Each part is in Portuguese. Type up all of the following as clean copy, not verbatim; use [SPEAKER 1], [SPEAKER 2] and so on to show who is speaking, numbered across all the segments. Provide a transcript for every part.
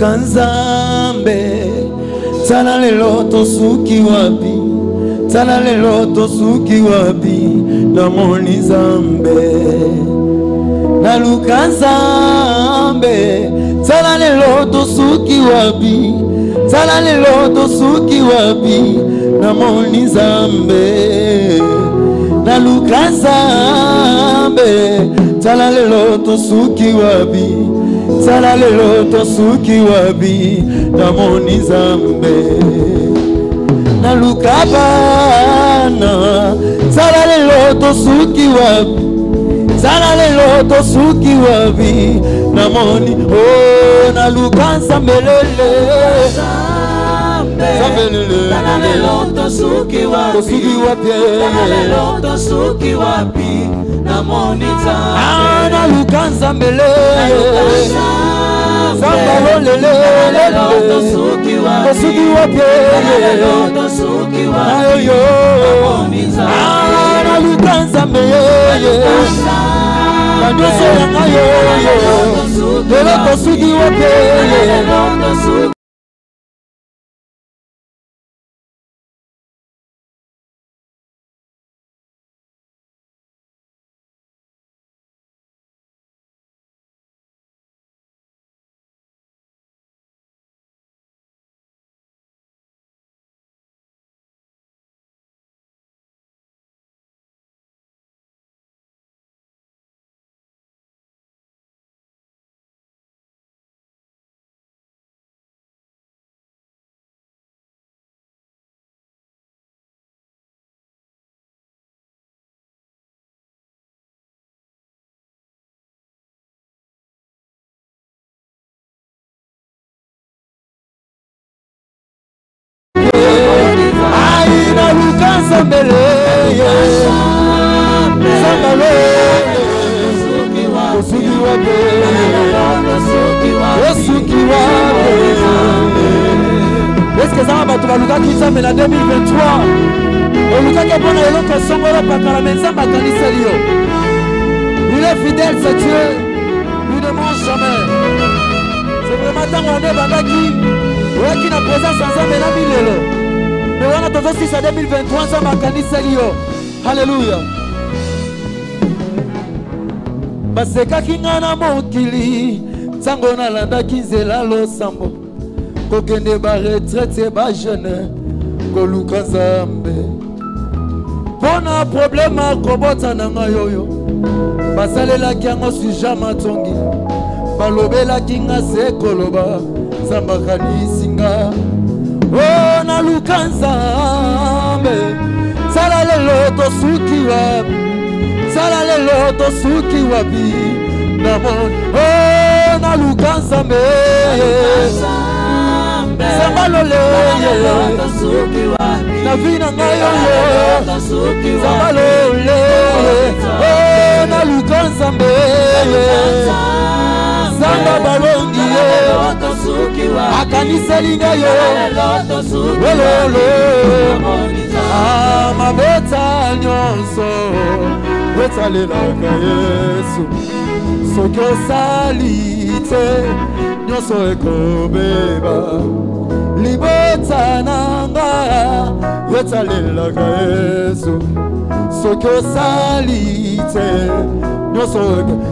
[SPEAKER 1] Nzambe Tala lelo tosuki wapi Tala lelo tosuki wapi Namoni Nzambe Naluka Nzambe Tala lelo tosuki wapi Tala lelo tosuki wapi Namoni Nzambe Naluka Nzambe Tala lelo tosuki wapi Tala lelo tosuki wapi Namoni Nzambe Naluka bana Tala lelo tosuki wapi Tala lelo tosuki wapi Namoni oh naluka Nzambe lele
[SPEAKER 2] Tala lelo tosuki wapi Tala lelo tosuki wapi Namoni Nzambe
[SPEAKER 1] naluka Nzambe lele Nzambe lele tosuki wapi
[SPEAKER 2] tosuki wapi
[SPEAKER 1] Namoni Nzambe naluka Nzambe Kanyoso yanga yo lelo tosuki wapi Est-ce que ça va tu vas Luka Kitsa mais la 2023 au Luka Kepona et l'autre Songolo Pakaramenza Makaniselio. Il est fidèle c'est Dieu. Il ne mange jamais. C'est vraiment tant qu'on est Bandaki. Ouais qui n'a présence sans ça mais la milelo. Mais on a toujours 6 à 2023 ça Makaniselio. Alléluia. Baseka kingana mokili Tango na landa kinzela lo sambo Kokende ba retraite ba jeune Koluka Nzambe Pona problema kobota nanga yoyo Basalela kiango sujama tongi Balobela kinga se koloba Samba kanisinga Oh na Luka Nzambe Sala lelo tosuki wapi Sala lelo tosuki wapi Namon oh naluka Nzambe Samba lole na vina ngayo Samba lole oh naluka Nzambe Samba balongi akaniseli ngayo lolo mabota nyonso Wetalelaka Yesu Soki osali te nyonso ekobeba libota nanga Wetalelaka Yesu Soki osali te nyonso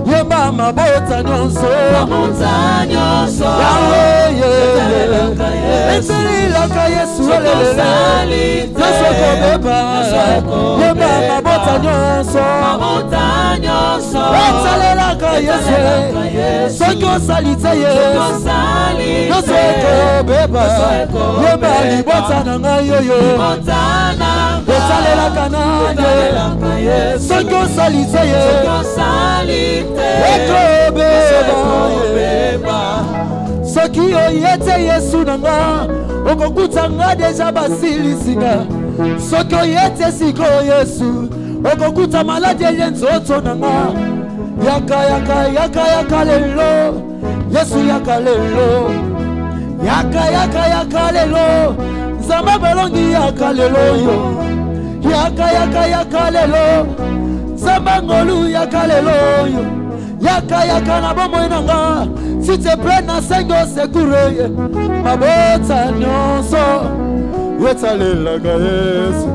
[SPEAKER 1] yemba mabota nyonso Wetalelaka Yesu nyonso ekobeba yemba mabota nyonso Wetalelaka Yesu Soki osali te nyonso ekobeba yemba libota nanga yoyo Wetalelaka nanga Soki osali te ekobeba Soki oyete Yesu nanga okokuta nga deja basilisinga Soki oyete siko Yesu okokuta maladi yenzoto nanga Yaka lelo Yesu yaka lelo Yaka lelo Nzambe balongi yaka lelo yo Yaka lelo Nzambe ngolu yaka lelo yo Yaka yaka na bombo inanga. S'il te plaît na sengo sekure. Mabota nyonso. Yetale la Yesu.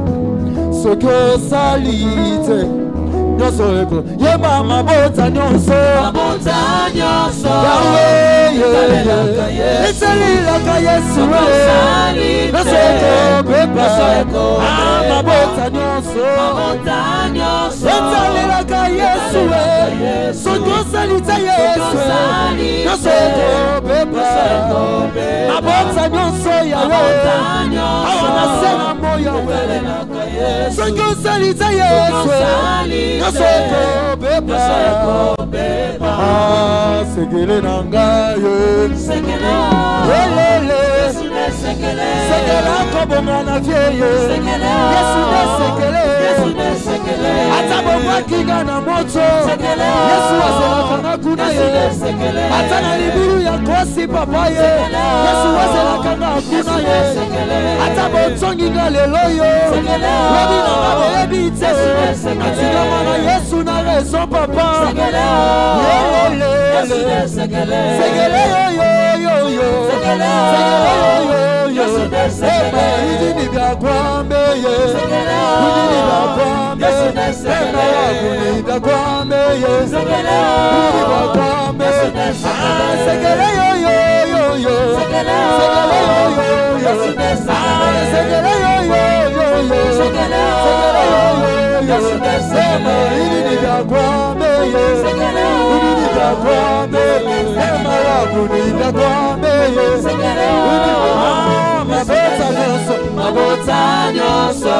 [SPEAKER 1] Soko salite. Nyonso eko. Yeba mabota nyonso.
[SPEAKER 2] Mabota nyonso.
[SPEAKER 1] Yahweh. Yetale la Yesu. Nyonso eko beba. Mabota nyonso.
[SPEAKER 2] Mabota nyonso.
[SPEAKER 1] Yetale la Yesu. Soko salite Yesu. Nyonso eko beba. Mabota nyonso Yahweh. Awana sena mo Yahweh. Soko salite Yesu. Nyonso eko beba. Sekele nangaye. Sekele. Sekele kobonga na vieye. Yesu ne sekele. Ata bomba kinga na moto. Yesu azelaka na kuna ye. Ata na liburu ya kosi papa ye. Yesu azelaka na kuna ye. Ata botongi nga lelo yo. Lobi na mabo ebite. Atika mana Yesu na raison papa. Sekele yo. Sekele yo. Eba idini bya kwambe ye. Idini bya kwambe. Eba yakuni bya kwambe ye. Idini bya kwambe. Sekele yo. Sekele yo. Eba idini bya kwambe ye. Idini bya kwambe. Eba yakuni bya kwambe ye. Mabota nyonso.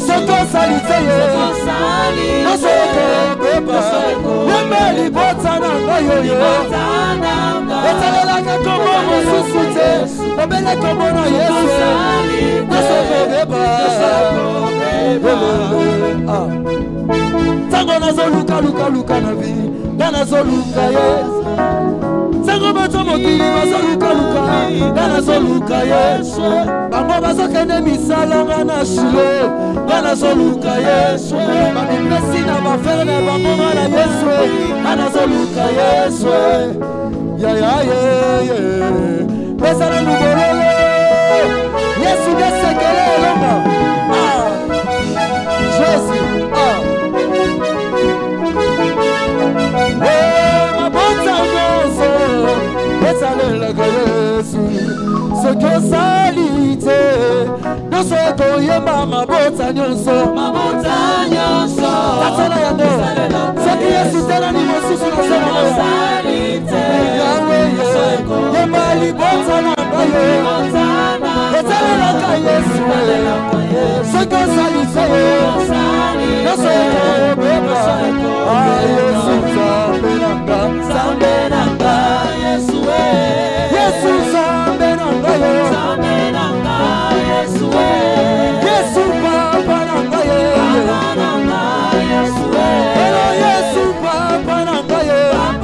[SPEAKER 1] Soko salite ye. Nyonso eko beba. Yembeli bota nanga yoyo. Etalelaka komo mosusu te. Obele komo na Yesu. Nyonso eko beba. Tango nazo luka na vi. Gana zo luka Yesu. Tango bato mokili bazo luka. Gana zo luka Yesu. Bango bazo kende misala ngana shilo. Gana zo luka Yesu. Bani mesi na bafere na bango ngana Yesu. Gana zo luka Yesu. Ya. Pesa na nubololo. Yesu desekele elonga. Jésus. Mabota nyonso. Etale la Yesu. Soko salite. Nyonso eko yemba mabota nyonso. Mabota nyonso. Tatala yango. Soki Yesu tena ni mosusu na sema salite. Yahweh yemba libota na ngaye. Etale la Yesu. Soko salite. Nyonso eko beba. Yesu Zambe nanga Yesu. Yesu Zambe nanga Yesu. Yesu Papa nanga Yesu. Hello Yesu Papa nanga Yesu.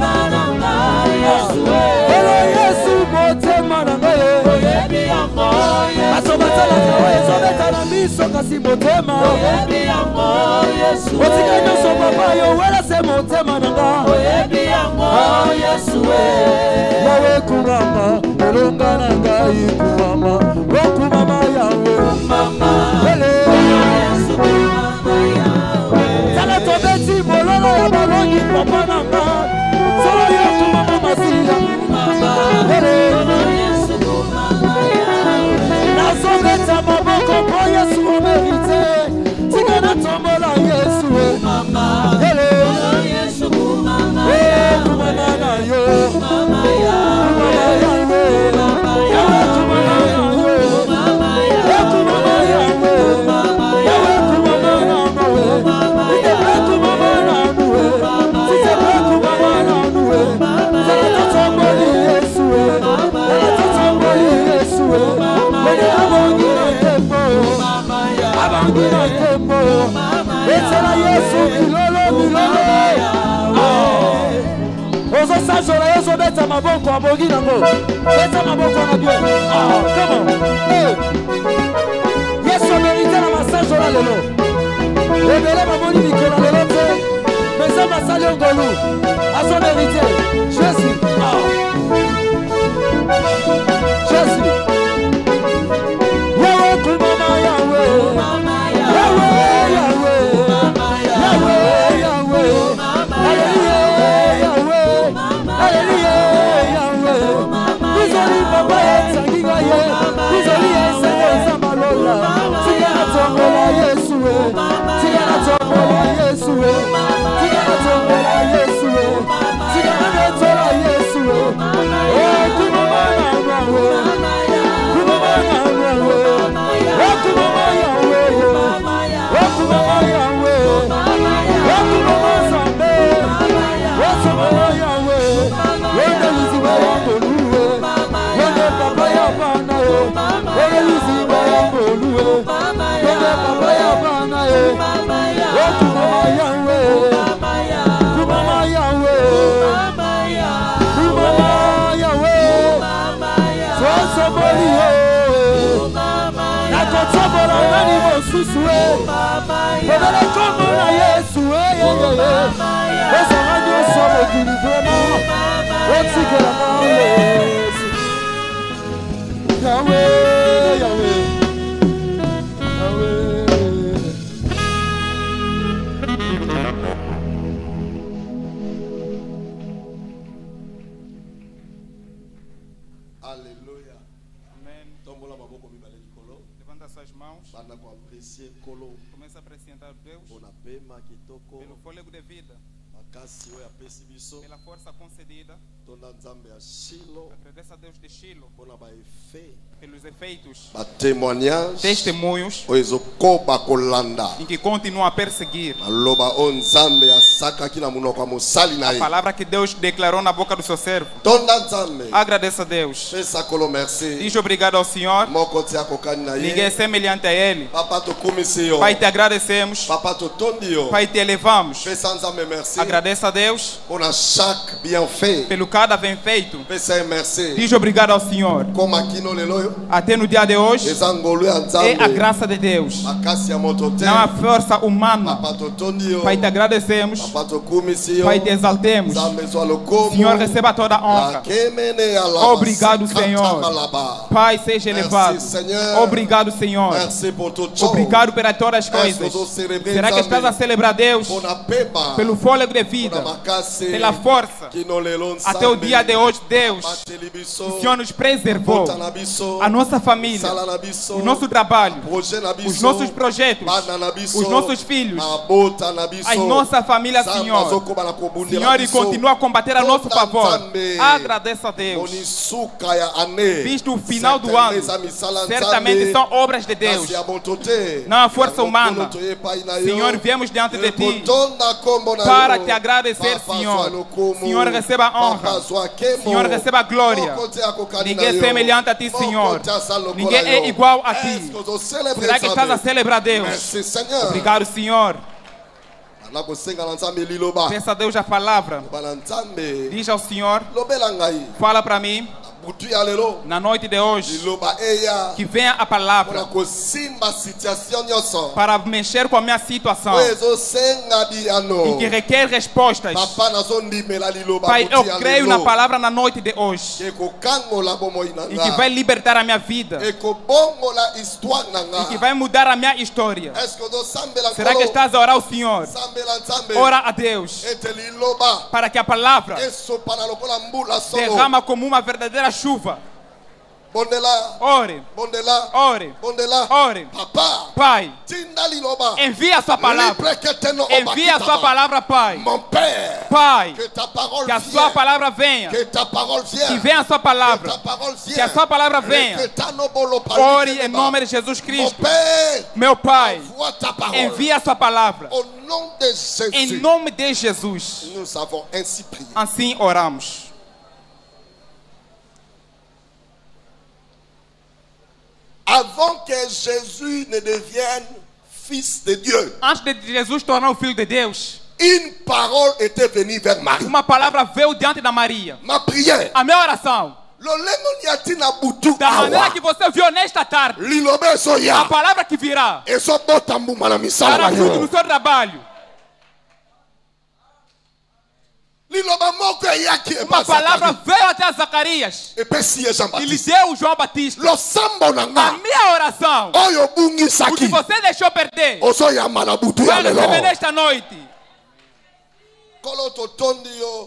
[SPEAKER 1] Hello Yesu motema nanga Yesu. Aso batala kawe sobeta na miso kasi motema Yesu. Otika nyoso papa yo wela se motema nanga Yesu. Yawe kumama elonga nanga ikumama. Okumama yawe mama. Yesu kumama yawe. Tala tobeti mololo ya balongi papa nanga. Solo yo kumama masila mama. Yesu kumama yawe. Nazobeta maboko po Yesu omerite. Tika na tombola Yesu mama. Yesu kumama yawe. Kumama na yo. Mama yawe. Mama yawe. Kumama yawe. Mama yawe. Kumama yawe. Mama yawe. Kumama yawe. Mama yawe. Kumama yawe. Sita kumama yawe. Tala totomboli Yesu. Tala totomboli Yesu. Mwenye abongira tembo. Abongira tembo. Etala Yesu milolo. Ozo sajola Yesu beta maboko abongi nango. Beta maboko na Dieu. Come on. Yesu mérite la massage là lelo. Ebele mamoni mikolo lelo te. Mais ma salle en Golou, à son héritier, Jésus. Jésus. Yahweh, Kumama Yahweh. Yahweh, Yahweh. Yahweh, Yahweh. Alléluia, Yahweh. Alléluia, Yahweh. Désolé, papa, Sangigaye. Désolé, Seigneur Malola. Tigana Tombola, Yeshua. Tigana Tombola, Yeshua. Tigana Tombola, Yeshua. Tigana Tombola, Yeshua. Oh, Kumama Yahweh. Kumama Yahweh. Oh, Kumama Yahweh. Oh, Kumama Yahweh. Oh, Kumama Zambe. Oh, Kumama Yahweh. Wende liziba yamboluwe. Wende papa yabana ye. Wende liziba yamboluwe. Wende papa yabana ye. Oh, Kumama Yahweh. Kumama Yahweh. Kumama Yahweh. Sois somebody ye. Nakotobola nani mosusue. Obele komo na Yesue. Osanga somo kini vraiment. Otsikela na Yesu. Yahweh, Yahweh. Yahweh.
[SPEAKER 3] Alléluia.
[SPEAKER 4] Amém.
[SPEAKER 3] Tombola maboko mibale likolo.
[SPEAKER 4] Levanta suas mãos.
[SPEAKER 3] Banda ko apprécier kolo.
[SPEAKER 4] Começa a apresentar Deus
[SPEAKER 3] Bona pema kitoko.
[SPEAKER 4] pelo fôlego de vida,
[SPEAKER 3] Makasi oyo apesi biso.
[SPEAKER 4] pela força concedida.
[SPEAKER 3] Tonda nzambe ya Shilo.
[SPEAKER 4] Agradeça a Deus de Shilo
[SPEAKER 3] Bona ba effet.
[SPEAKER 4] pelos efeitos,
[SPEAKER 3] Ba témoignage.
[SPEAKER 4] testemunhos
[SPEAKER 3] Oyo ezokoba kolanda.
[SPEAKER 4] em que continuam a perseguir
[SPEAKER 3] Aloba o nzambe asakaki na munoko ya mosali na
[SPEAKER 4] a
[SPEAKER 3] ye.
[SPEAKER 4] palavra que Deus declarou na boca do seu servo.
[SPEAKER 3] Tonda nzambe.
[SPEAKER 4] Agradeça a Deus.
[SPEAKER 3] Pesa kolo merci.
[SPEAKER 4] Diz obrigado ao Senhor.
[SPEAKER 3] Moko te akokani na
[SPEAKER 4] Ninguém é
[SPEAKER 3] ye.
[SPEAKER 4] semelhante a Ele.
[SPEAKER 3] Papa tokumisi yo.
[SPEAKER 4] Pai, te agradecemos.
[SPEAKER 3] Papa totondi yo.
[SPEAKER 4] Pai, te elevamos.
[SPEAKER 3] Pesa nzambe merci.
[SPEAKER 4] Agradeça a Deus
[SPEAKER 3] Pona chaque bienfait.
[SPEAKER 4] pelo cada bem feito.
[SPEAKER 3] Pesa ye merci.
[SPEAKER 4] Diz obrigado ao Senhor.
[SPEAKER 3] Koma kino lelo yo.
[SPEAKER 4] Até no dia de hoje
[SPEAKER 3] Eza ngolu ya
[SPEAKER 4] é a
[SPEAKER 3] nzambe.
[SPEAKER 4] graça de Deus.
[SPEAKER 3] Makasi ya moto te.
[SPEAKER 4] Não há força humana.
[SPEAKER 3] Papa totondi yo.
[SPEAKER 4] Pai, te agradecemos.
[SPEAKER 3] Papa tokumisi yo.
[SPEAKER 4] Pai, te exaltemos.
[SPEAKER 3] Nzambe zwa lokomo.
[SPEAKER 4] Senhor, receba toda a honra.
[SPEAKER 3] Lakemene ya laba.
[SPEAKER 4] Obrigado,
[SPEAKER 3] Sikata
[SPEAKER 4] Senhor.
[SPEAKER 3] malaba.
[SPEAKER 4] Pai, seja elevado.
[SPEAKER 3] Seigneur.
[SPEAKER 4] Obrigado, Senhor.
[SPEAKER 3] Merci pour tout chose.
[SPEAKER 4] Obrigado por todas as coisas.
[SPEAKER 3] Est-ce que vous célébrez
[SPEAKER 4] Será que
[SPEAKER 3] Nzambe?
[SPEAKER 4] estás a celebrar Deus
[SPEAKER 3] Pona peba.
[SPEAKER 4] pelo fôlego de
[SPEAKER 3] Pona
[SPEAKER 4] vida,
[SPEAKER 3] makasi.
[SPEAKER 4] pela força?
[SPEAKER 3] Kino lelo nzambe.
[SPEAKER 4] Até o dia de hoje, Deus,
[SPEAKER 3] Bateli biso.
[SPEAKER 4] o Senhor nos preservou.
[SPEAKER 3] Bota na biso.
[SPEAKER 4] A nossa família,
[SPEAKER 3] Sala na biso.
[SPEAKER 4] o nosso trabalho,
[SPEAKER 3] Projet na biso.
[SPEAKER 4] os nossos projetos,
[SPEAKER 3] Bana na biso.
[SPEAKER 4] os nossos filhos,
[SPEAKER 3] Abota na biso.
[SPEAKER 4] a nossa família, Senhor. Senhor, e continua a combater a nosso favor. Agradeça a Deus. Visto o final do ano, certamente são obras de Deus. Não há força humana. Senhor, viemos diante de Ti para Te agradecer, Senhor. Senhor, receba a honra. Senhor, receba a glória. Ninguém é semelhante a Ti, Senhor. Ninguém é igual a Ti. Será que estás a celebrar Deus? Obrigado, Senhor. Peça a Deus a palavra. Diz ao Senhor, fala para mim, na noite de hoje, que venha a palavra para mexer com a minha situação, em que requer respostas. Pai, eu creio na palavra na noite de hoje, em que vai libertar a minha vida, em que vai mudar a minha história. Será que estás a orar ao Senhor? Ora a Deus para que a palavra derrama como uma verdadeira chuva. Ore, ore, ore. Pai, envia a sua palavra. Envia a sua palavra, Pai. Pai, que a sua palavra venha. Que venha a sua palavra. Que a sua palavra venha. Ore em nome de Jesus Cristo. Meu Pai, envia a sua palavra. Em nome de Jesus. Assim oramos.
[SPEAKER 3] Avant que Jésus ne devienne fils de Dieu,
[SPEAKER 4] Antes de Jesus tornar o filho de Deus,
[SPEAKER 3] une parole était venue vers Marie.
[SPEAKER 4] uma palavra veio diante da Maria.
[SPEAKER 3] Ma prière.
[SPEAKER 4] A minha oração, da maneira que você viu nesta tarde, a palavra que virá
[SPEAKER 3] Et so botambu mana misala
[SPEAKER 4] dará
[SPEAKER 3] na
[SPEAKER 4] fruto
[SPEAKER 3] yo.
[SPEAKER 4] no seu trabalho. Uma palavra veio até Zacarias. E lhe deu João Batista. A minha oração. O que você deixou perder. Vai receber nesta noite.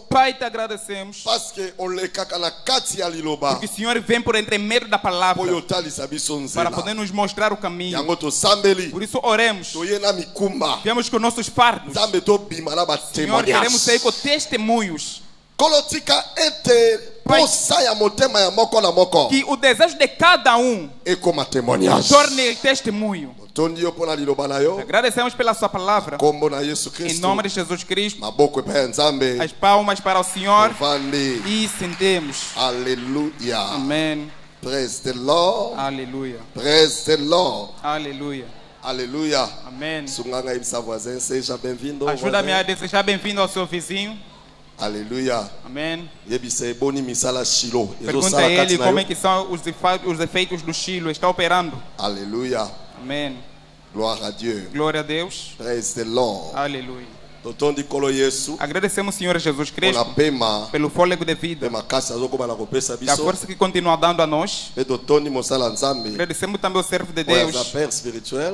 [SPEAKER 4] Pai, te agradecemos. Porque o Senhor vem por entre meio da palavra para poder nos mostrar o caminho. Por isso oremos. Viemos com nossos fardos. Senhor, queremos sair com testemunhos. Que o desejo de cada um torne testemunho. Agradecemos pela sua palavra. Em nome de Jesus Cristo. As palmas para o Senhor. E sentemos.
[SPEAKER 3] Aleluia.
[SPEAKER 4] Amém.
[SPEAKER 3] Praise the Lord.
[SPEAKER 4] Aleluia.
[SPEAKER 3] Praise the Lord.
[SPEAKER 4] Aleluia.
[SPEAKER 3] Aleluia.
[SPEAKER 4] Amém.
[SPEAKER 3] Seja bem-vindo.
[SPEAKER 4] Ajuda-me a desejar bem-vindo ao seu vizinho.
[SPEAKER 3] Aleluia.
[SPEAKER 4] Amém.
[SPEAKER 3] Pergunta
[SPEAKER 4] a ele como é que são os efeitos do Shilo. Está operando.
[SPEAKER 3] Aleluia.
[SPEAKER 4] Amém.
[SPEAKER 3] Glória a Deus.
[SPEAKER 4] Glória a Deus.
[SPEAKER 3] Praise the Lord.
[SPEAKER 4] Aleluia. Agradecemos, Senhor Jesus Cristo, pelo fôlego de vida, a força que continua dando a nós. Agradecemos também ao servo de Deus,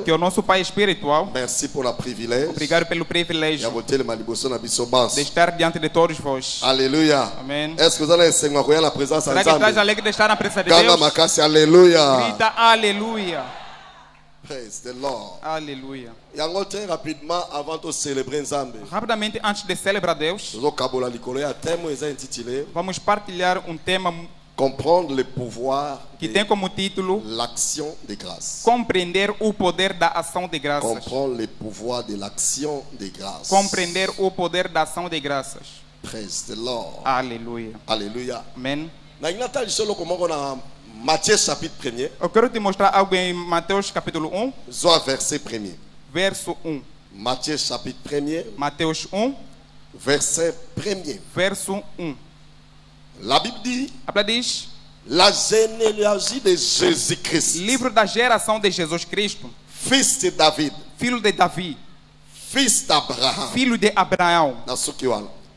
[SPEAKER 4] que é o nosso Pai espiritual. Obrigado pelo privilégio de estar diante de todos vós.
[SPEAKER 3] Aleluia.
[SPEAKER 4] Amém.
[SPEAKER 3] Será
[SPEAKER 4] que estás alegre de estar na presença de Deus?
[SPEAKER 3] Aleluia.
[SPEAKER 4] Grita aleluia.
[SPEAKER 3] Praise the Lord.
[SPEAKER 4] Aleluia.
[SPEAKER 3] Rapidamente,
[SPEAKER 4] antes de celebrar Deus, vamos partilhar um tema
[SPEAKER 3] comprendre le pouvoir
[SPEAKER 4] que tem como título
[SPEAKER 3] l'action de grâce.
[SPEAKER 4] Compreender o poder da ação de graças.
[SPEAKER 3] Comprendre le pouvoir de l'action de grâce.
[SPEAKER 4] Compreender o poder da ação de graças.
[SPEAKER 3] Praise the Lord.
[SPEAKER 4] Aleluia.
[SPEAKER 3] Aleluia.
[SPEAKER 4] Amém.
[SPEAKER 3] Matthieu chapitre 1.
[SPEAKER 4] Eu quero te mostrar algo em Mateus capítulo 1.
[SPEAKER 3] Verset 1.
[SPEAKER 4] Verso 1.
[SPEAKER 3] Matthieu chapitre 1.
[SPEAKER 4] Mateus 1.
[SPEAKER 3] Verset 1.
[SPEAKER 4] Verso 1.
[SPEAKER 3] La Bible dit.
[SPEAKER 4] A Bíblia diz.
[SPEAKER 3] La généalogie de Jésus-Christ.
[SPEAKER 4] Livro da geração de Jesus Cristo.
[SPEAKER 3] Fils de David.
[SPEAKER 4] Filho de Davi.
[SPEAKER 3] Fils d'Abraham.
[SPEAKER 4] Filho de Abraão.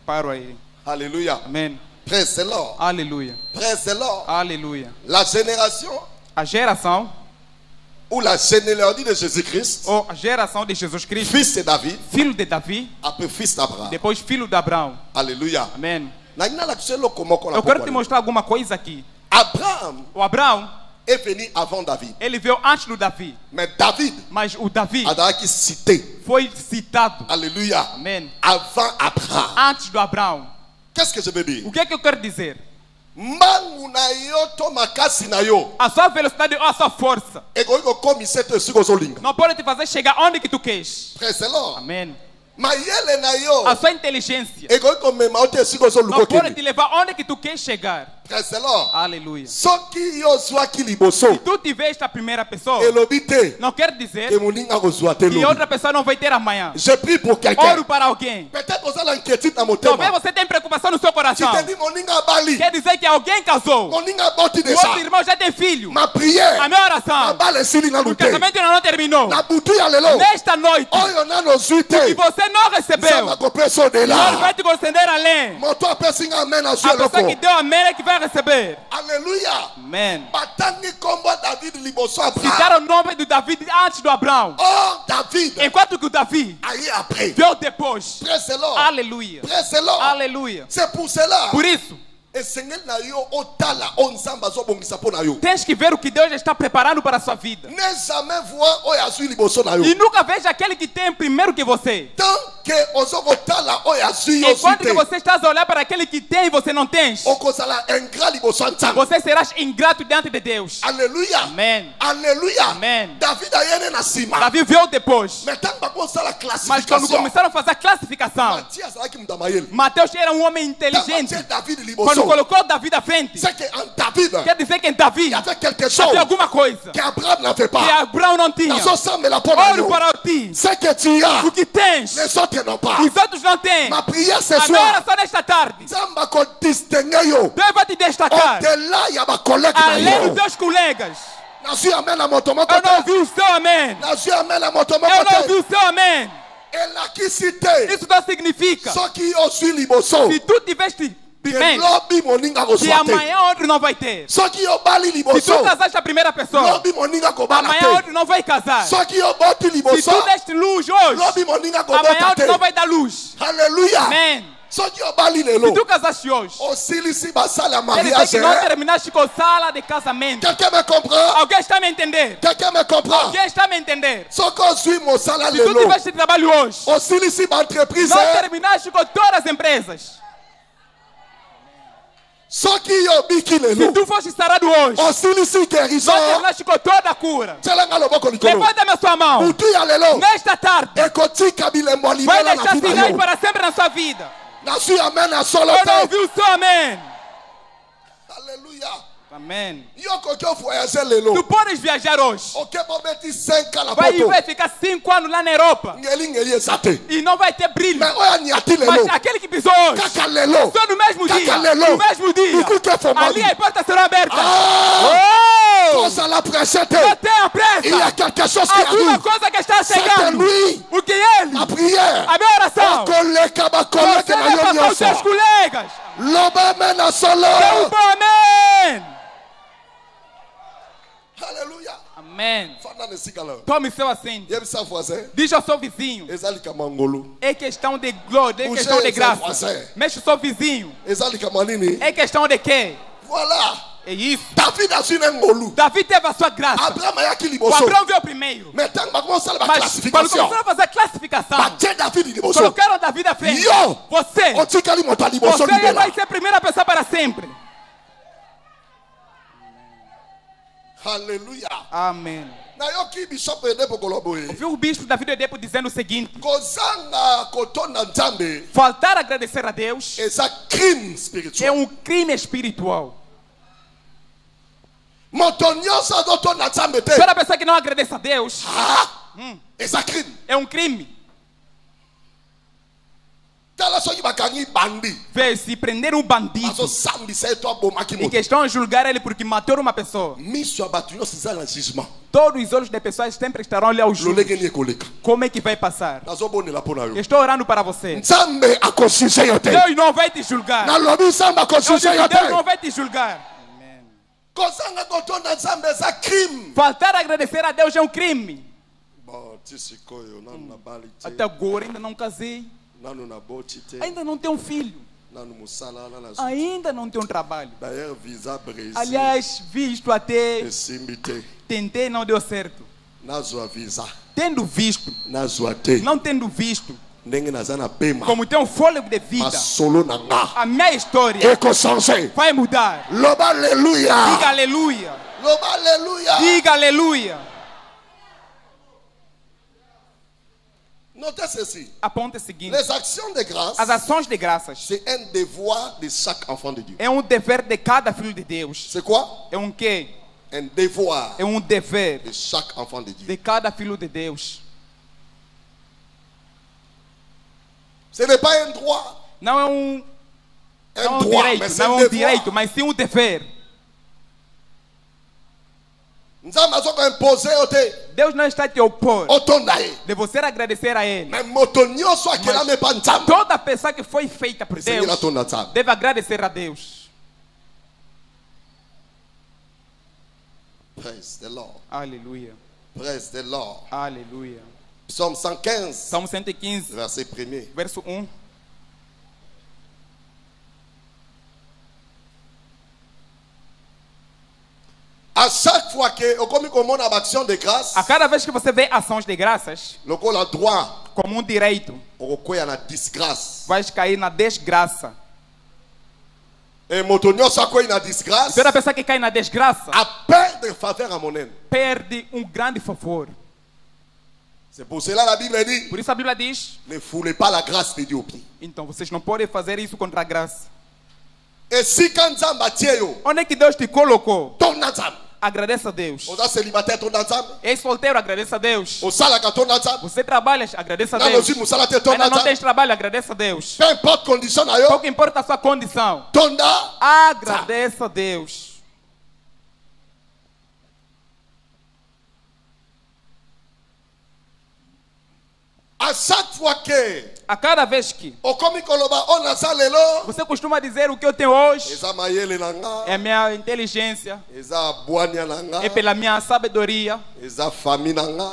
[SPEAKER 3] Para
[SPEAKER 4] aí.
[SPEAKER 3] Aleluia.
[SPEAKER 4] Amém.
[SPEAKER 3] Praise the Lord.
[SPEAKER 4] Aleluia.
[SPEAKER 3] Praise the Lord.
[SPEAKER 4] Aleluia.
[SPEAKER 3] La génération.
[SPEAKER 4] A geração.
[SPEAKER 3] Ou la généalogie de Jésus-Christ.
[SPEAKER 4] Ou a geração de Jesus Cristo.
[SPEAKER 3] Fils de David.
[SPEAKER 4] Filho de Davi.
[SPEAKER 3] Après fils d'Abraham.
[SPEAKER 4] Depois filho de Abraão.
[SPEAKER 3] Aleluia.
[SPEAKER 4] Amém.
[SPEAKER 3] Eu
[SPEAKER 4] quero te mostrar alguma coisa aqui. O Abraão
[SPEAKER 3] est venu avant David.
[SPEAKER 4] Ele veio antes do Davi. Mas o Davi foi citado.
[SPEAKER 3] Aleluia.
[SPEAKER 4] Amém.
[SPEAKER 3] Avant Abraham.
[SPEAKER 4] Antes do Abraão.
[SPEAKER 3] Qu'est-ce que je veux dire?
[SPEAKER 4] O que é que eu quero dizer? A sua velocidade ou a sua força não pode te fazer chegar onde que tu queres. Amém. A sua inteligência não pode te levar onde que tu queres chegar. Aleluia. Se tu tiveste a primeira pessoa, não quer dizer que outra pessoa não vai ter amanhã. Oro para alguém. Talvez você tenha preocupação no seu coração. Quer dizer que alguém casou. O outro irmão já tem filho. A minha oração, o casamento ainda não terminou. Nesta noite, o que você não recebeu, Deus vai te conceder além. A pessoa que deu amém é que vai receber.
[SPEAKER 3] Aleluia.
[SPEAKER 4] Amém.
[SPEAKER 3] Citaram
[SPEAKER 4] Citaram o nome de Davi antes do Abraão. Enquanto que o Davi veio depois. Aleluia. Aleluia. Por isso, tens que ver o que Deus está preparando para a sua vida. E nunca veja aquele que tem primeiro que você. Enquanto que você está a olhar para aquele que tem e você não tem, você serás ingrato diante de Deus.
[SPEAKER 3] Aleluia.
[SPEAKER 4] Amém.
[SPEAKER 3] Aleluia.
[SPEAKER 4] Amém.
[SPEAKER 3] Davi
[SPEAKER 4] veio depois. Mas quando começaram a fazer a classificação, Mateus era um homem inteligente. Quando colocou Davi à frente, quer dizer que em Davi havia alguma coisa que Abraão não tinha. Oro para ti. O que tens, os outros não têm. A minha oração nesta tarde, Deus vai te destacar além dos teus colegas. Eu não ouvi o seu amém. Eu não ouvi o seu amém. Isso não significa, se tu tiveste Amen. Que amanhã outro não vai ter. Se tu casaste a primeira pessoa, amanhã outro não vai casar. Se tu deste luz hoje, amanhã outro não vai dar luz.
[SPEAKER 3] Aleluia.
[SPEAKER 4] Amém. Se tu casaste hoje, ele que não terminaste com a sala de casamento. Alguém está me entender? Alguém está me entender? Se tu tiveste trabalho hoje, não terminaste com todas as empresas. Se tu foste sarado hoje, não terminaste com toda a cura. Levanta a sua mão. Nesta tarde, vai deixar sinais para sempre na sua vida. Eu não ouvi o seu amém.
[SPEAKER 3] Aleluia.
[SPEAKER 4] Amém.
[SPEAKER 3] Tu
[SPEAKER 4] Tu podes viajar hoje. Vai ficar 5 anos lá na Europa e não vai ter brilho. Mas aquele que pisou hoje, só no mesmo dia, ali as portas serão abertas. Não tenha pressa. Há alguma coisa que está chegando. O que ele? A minha oração. Você vai passar os seus colegas. Dê um bom amém.
[SPEAKER 3] Aleluia.
[SPEAKER 4] Amém. Tome seu assento. Diz ao seu vizinho. É questão de glória, é questão de graça. Mexe o seu vizinho. É questão de quê?
[SPEAKER 3] Voilà.
[SPEAKER 4] É isso.
[SPEAKER 3] Davi
[SPEAKER 4] teve a sua graça. O Abraão veio primeiro. Mas quando começaram a fazer a classificação, colocaram Davi na frente. Você vai ser a primeira pessoa para sempre.
[SPEAKER 3] Aleluia.
[SPEAKER 4] Amém. Ouviu o bispo Davi Edepo dizendo o seguinte: faltar agradecer a Deus é um crime espiritual. Toda pessoa que não agradece a Deus é um crime. Vê, se prender um bandido e que estão a julgar ele porque matou uma pessoa, todos os olhos das pessoas sempre estarão ali ao juízo. Como é que vai passar? Estou orando para você. Deus não vai te julgar. Deus não vai te julgar. Faltar a agradecer a Deus é um crime. Até agora ainda não casei. Ainda não tenho um filho. Ainda não tenho um trabalho. Aliás, visto até. Tentei, não deu certo. Tendo visto. Não tendo visto. Como tem um fôlego de vida, a minha história vai mudar.
[SPEAKER 3] Loba aleluia.
[SPEAKER 4] Diga aleluia.
[SPEAKER 3] Loba aleluia.
[SPEAKER 4] Diga aleluia.
[SPEAKER 3] Notez ceci.
[SPEAKER 4] Aponte o seguinte:
[SPEAKER 3] les actions de grâce,
[SPEAKER 4] as ações de graças,
[SPEAKER 3] c'est un devoir de chaque enfant de Dieu.
[SPEAKER 4] É um dever de cada filho de Deus.
[SPEAKER 3] C'est quoi?
[SPEAKER 4] É um quê?
[SPEAKER 3] Un devoir.
[SPEAKER 4] É um dever
[SPEAKER 3] de chaque enfant de Dieu.
[SPEAKER 4] De cada filho de Deus.
[SPEAKER 3] Ce n'est pas un droit.
[SPEAKER 4] Não é um direito, não é um direito, mas sim um dever. Deus não está te opor de você agradecer a Ele. Toda pessoa que foi feita por Deus deve agradecer a Deus.
[SPEAKER 3] Praise the Lord.
[SPEAKER 4] Aleluia.
[SPEAKER 3] Praise the Lord.
[SPEAKER 4] Aleluia.
[SPEAKER 3] Psalm 115.
[SPEAKER 4] Salmo 115.
[SPEAKER 3] Verset 1er.
[SPEAKER 4] Verso 1.
[SPEAKER 3] A chaque fois que on a action de grâce,
[SPEAKER 4] a cada vez que você vê ações de graças,
[SPEAKER 3] droit,
[SPEAKER 4] como um direito, vai cair na desgraça. Toda pessoa que cai na desgraça perde um grande favor.
[SPEAKER 3] C'est pour cela la Bible dit,
[SPEAKER 4] por isso a Bíblia diz:
[SPEAKER 3] ne foulez pas la grâce de Dieu.
[SPEAKER 4] Então vocês não podem fazer isso contra a graça.
[SPEAKER 3] E se
[SPEAKER 4] onde é que Deus te colocou? Agradeça a Deus. É solteiro, agradeça a Deus. Você trabalha, agradeça a Deus. Ainda não tens trabalho, agradeça a Deus. Pouco importa a sua condição. Agradeça a Deus.
[SPEAKER 3] À chaque fois que
[SPEAKER 4] a cada vez que você costuma dizer o que eu tenho hoje é minha inteligência, é pela minha sabedoria,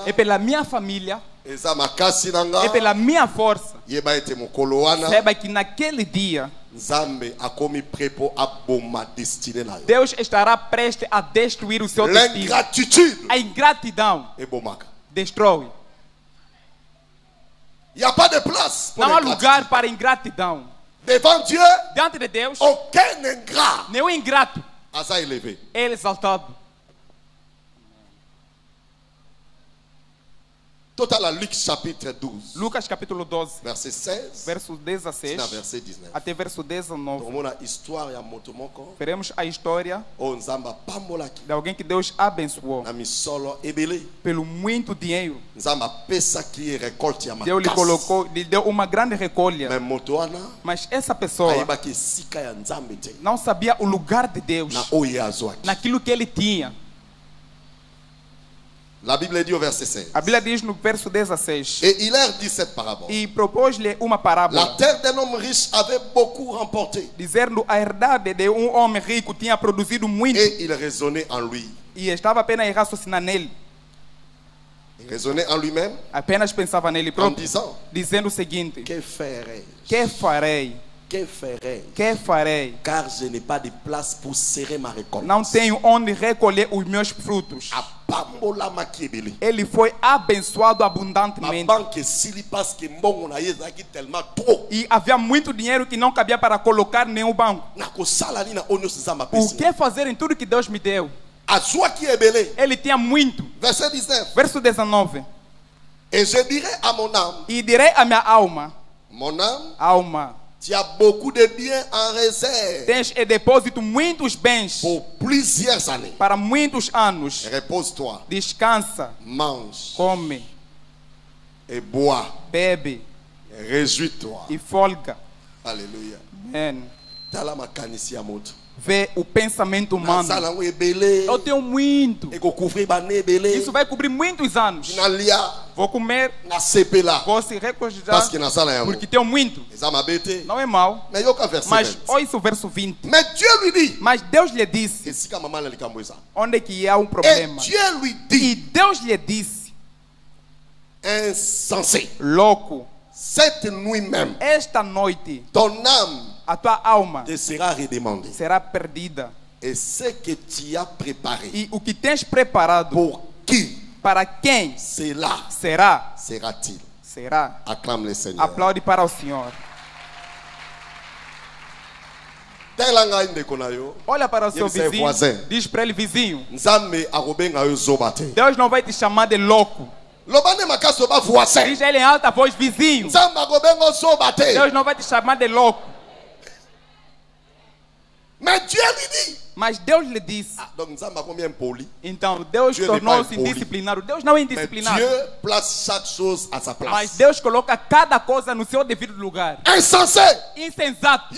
[SPEAKER 4] é pela minha família, é pela minha força. Saiba que naquele dia Deus estará prestes a destruir o seu destino. A ingratidão destrói. Não há lugar para ingratidão. Diante de Deus, nenhum ingrato ele é exaltado.
[SPEAKER 3] Total à Luc chapitre 12.
[SPEAKER 4] Lucas capítulo 12.
[SPEAKER 3] Verset 16.
[SPEAKER 4] Verso 16.
[SPEAKER 3] Verset 19.
[SPEAKER 4] Até verso 19.
[SPEAKER 3] Veremos
[SPEAKER 4] a história de alguém que Deus abençoou pelo muito dinheiro. Deus lhe deu uma grande recolha. Mas essa pessoa não sabia o lugar de Deus naquilo que ele tinha.
[SPEAKER 3] La Bible dit au verset 16.
[SPEAKER 4] A Bíblia diz no verso 16.
[SPEAKER 3] Et il leur dit cette parabole.
[SPEAKER 4] E propôs-lhe uma parábola.
[SPEAKER 3] La terre d'un homme riche avait beaucoup remporté.
[SPEAKER 4] Dizendo a herdade de homem rico tinha produzido muito.
[SPEAKER 3] Et il raisonnait en lui.
[SPEAKER 4] E estava apenas a raciocinar nele.
[SPEAKER 3] Il raisonnait en lui-même.
[SPEAKER 4] Apenas pensava nele próprio.
[SPEAKER 3] En disant,
[SPEAKER 4] dizendo o seguinte:
[SPEAKER 3] que ferai?
[SPEAKER 4] Que farei?
[SPEAKER 3] Que ferai?
[SPEAKER 4] Que farei?
[SPEAKER 3] Car je n'ai pas de place pour serrer ma récolte.
[SPEAKER 4] Não tenho onde recolher os meus frutos. Ele foi abençoado abundantemente. E havia muito dinheiro que não cabia para colocar em nenhum banco. O que fazer em tudo que Deus me deu? Ele tinha muito. Verso 19.
[SPEAKER 3] Et je dirai à mon âme.
[SPEAKER 4] E direi à minha alma.
[SPEAKER 3] Mon âme.
[SPEAKER 4] Alma.
[SPEAKER 3] Tu as beaucoup de biens en réserve.
[SPEAKER 4] Tens em depósito muitos bens.
[SPEAKER 3] Pour plusieurs années.
[SPEAKER 4] Para muitos anos.
[SPEAKER 3] Repose-toi.
[SPEAKER 4] Descansa.
[SPEAKER 3] Mange.
[SPEAKER 4] Come.
[SPEAKER 3] Et bois.
[SPEAKER 4] Bebe.
[SPEAKER 3] Réjouis-toi.
[SPEAKER 4] E folga.
[SPEAKER 3] Alléluia.
[SPEAKER 4] Amen.
[SPEAKER 3] Vê
[SPEAKER 4] o pensamento humano. Eu tenho muito. Isso vai cobrir muitos anos. Vou comer. Vou se regozijar. Porque tenho muito. Não é mal. Mas olha isso, verso 20. Mas Deus lhe disse. Onde que há um problema? E Deus lhe disse.
[SPEAKER 3] Insensé.
[SPEAKER 4] Louco.
[SPEAKER 3] Cette nuit même.
[SPEAKER 4] Esta noite.
[SPEAKER 3] Ton âme.
[SPEAKER 4] A tua alma
[SPEAKER 3] te sera redemandée.
[SPEAKER 4] Será perdida.
[SPEAKER 3] Et ce que tu as préparé.
[SPEAKER 4] E o que tens preparado.
[SPEAKER 3] Pour qui?
[SPEAKER 4] Para quem?
[SPEAKER 3] Sera-t-il?
[SPEAKER 4] Será.
[SPEAKER 3] Acclame le Seigneur.
[SPEAKER 4] Aplaude para o Senhor. Olha para o seu vizinho. Diz para ele, vizinho. Deus não vai te chamar de louco. Diz ele em alta voz, vizinho. Deus não vai te chamar de louco. Mas Deus lhe disse. Então Deus tornou-se indisciplinado. Deus não é indisciplinado. Mas Deus coloca cada coisa no seu devido lugar. Insensato.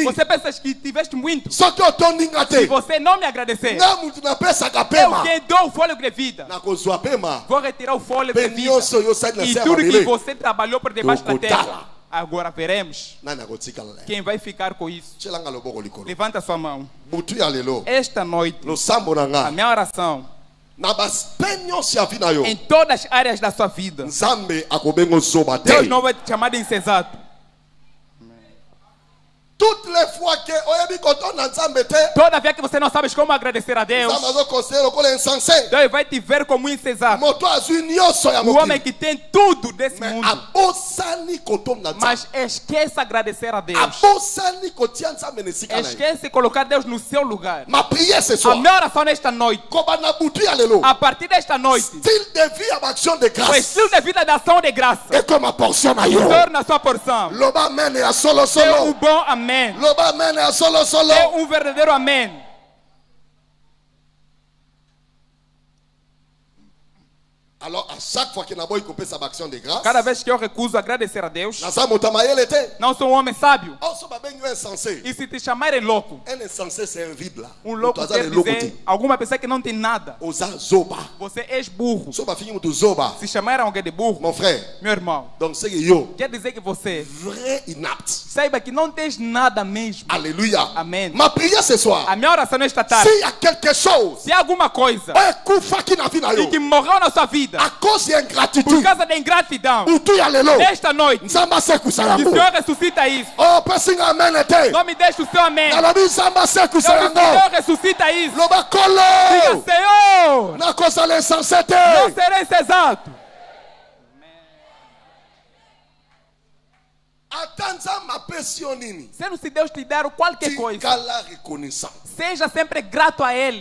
[SPEAKER 4] Você pensa que tiveste muito. Se você não me agradecer, eu quem dou o fôlego de vida. Vou retirar o fôlego de vida. E tudo que você trabalhou por debaixo da terra. Agora veremos quem vai ficar com isso. Levanta sua mão. Esta noite, a minha oração, em todas as áreas da sua vida, Deus não vai te chamar de insensato. Toda vez que você não sabe como agradecer a Deus, Deus vai te ver como insensato. O homem que tem tudo desse mundo, mas esquece agradecer a Deus. Esquece de colocar Deus no seu lugar. A minha oração nesta noite, a partir desta noite, o estilo de vida da ação de graça torna a sua porção. É um bom amém. É um verdadeiro amém.
[SPEAKER 3] Alors à chaque fois que Naboy coupe sa action de grâce,
[SPEAKER 4] cada vez que eu recuso agradecer a Deus,
[SPEAKER 3] não
[SPEAKER 4] sou um homem sábio.
[SPEAKER 3] Insensé.
[SPEAKER 4] E se te chamarem louco,
[SPEAKER 3] insensé c'est un vide là.
[SPEAKER 4] Louco quer dizer alguma pessoa que não tem nada. Você és burro. Se chamaram alguém de burro,
[SPEAKER 3] mon frère,
[SPEAKER 4] meu irmão,
[SPEAKER 3] donc c'est yo.
[SPEAKER 4] Quer dizer que você
[SPEAKER 3] vrai inapte.
[SPEAKER 4] Saiba que não tens nada mesmo.
[SPEAKER 3] Alléluia.
[SPEAKER 4] Amém.
[SPEAKER 3] Ma prière ce soir.
[SPEAKER 4] A minha oração nesta tarde.
[SPEAKER 3] S'il y a quelque chose,
[SPEAKER 4] se há alguma coisa
[SPEAKER 3] e
[SPEAKER 4] que morreu na sua vida,
[SPEAKER 3] a cause de ingratitude,
[SPEAKER 4] por causa da ingratidão, esta noite, que o Senhor ressuscita isso.
[SPEAKER 3] Oh, passing amen.
[SPEAKER 4] Não me deixe o seu amém. O Senhor ressuscita isso. Diga, Senhor, não serei exato. Sendo se Deus te der qualquer coisa, seja sempre grato a Ele.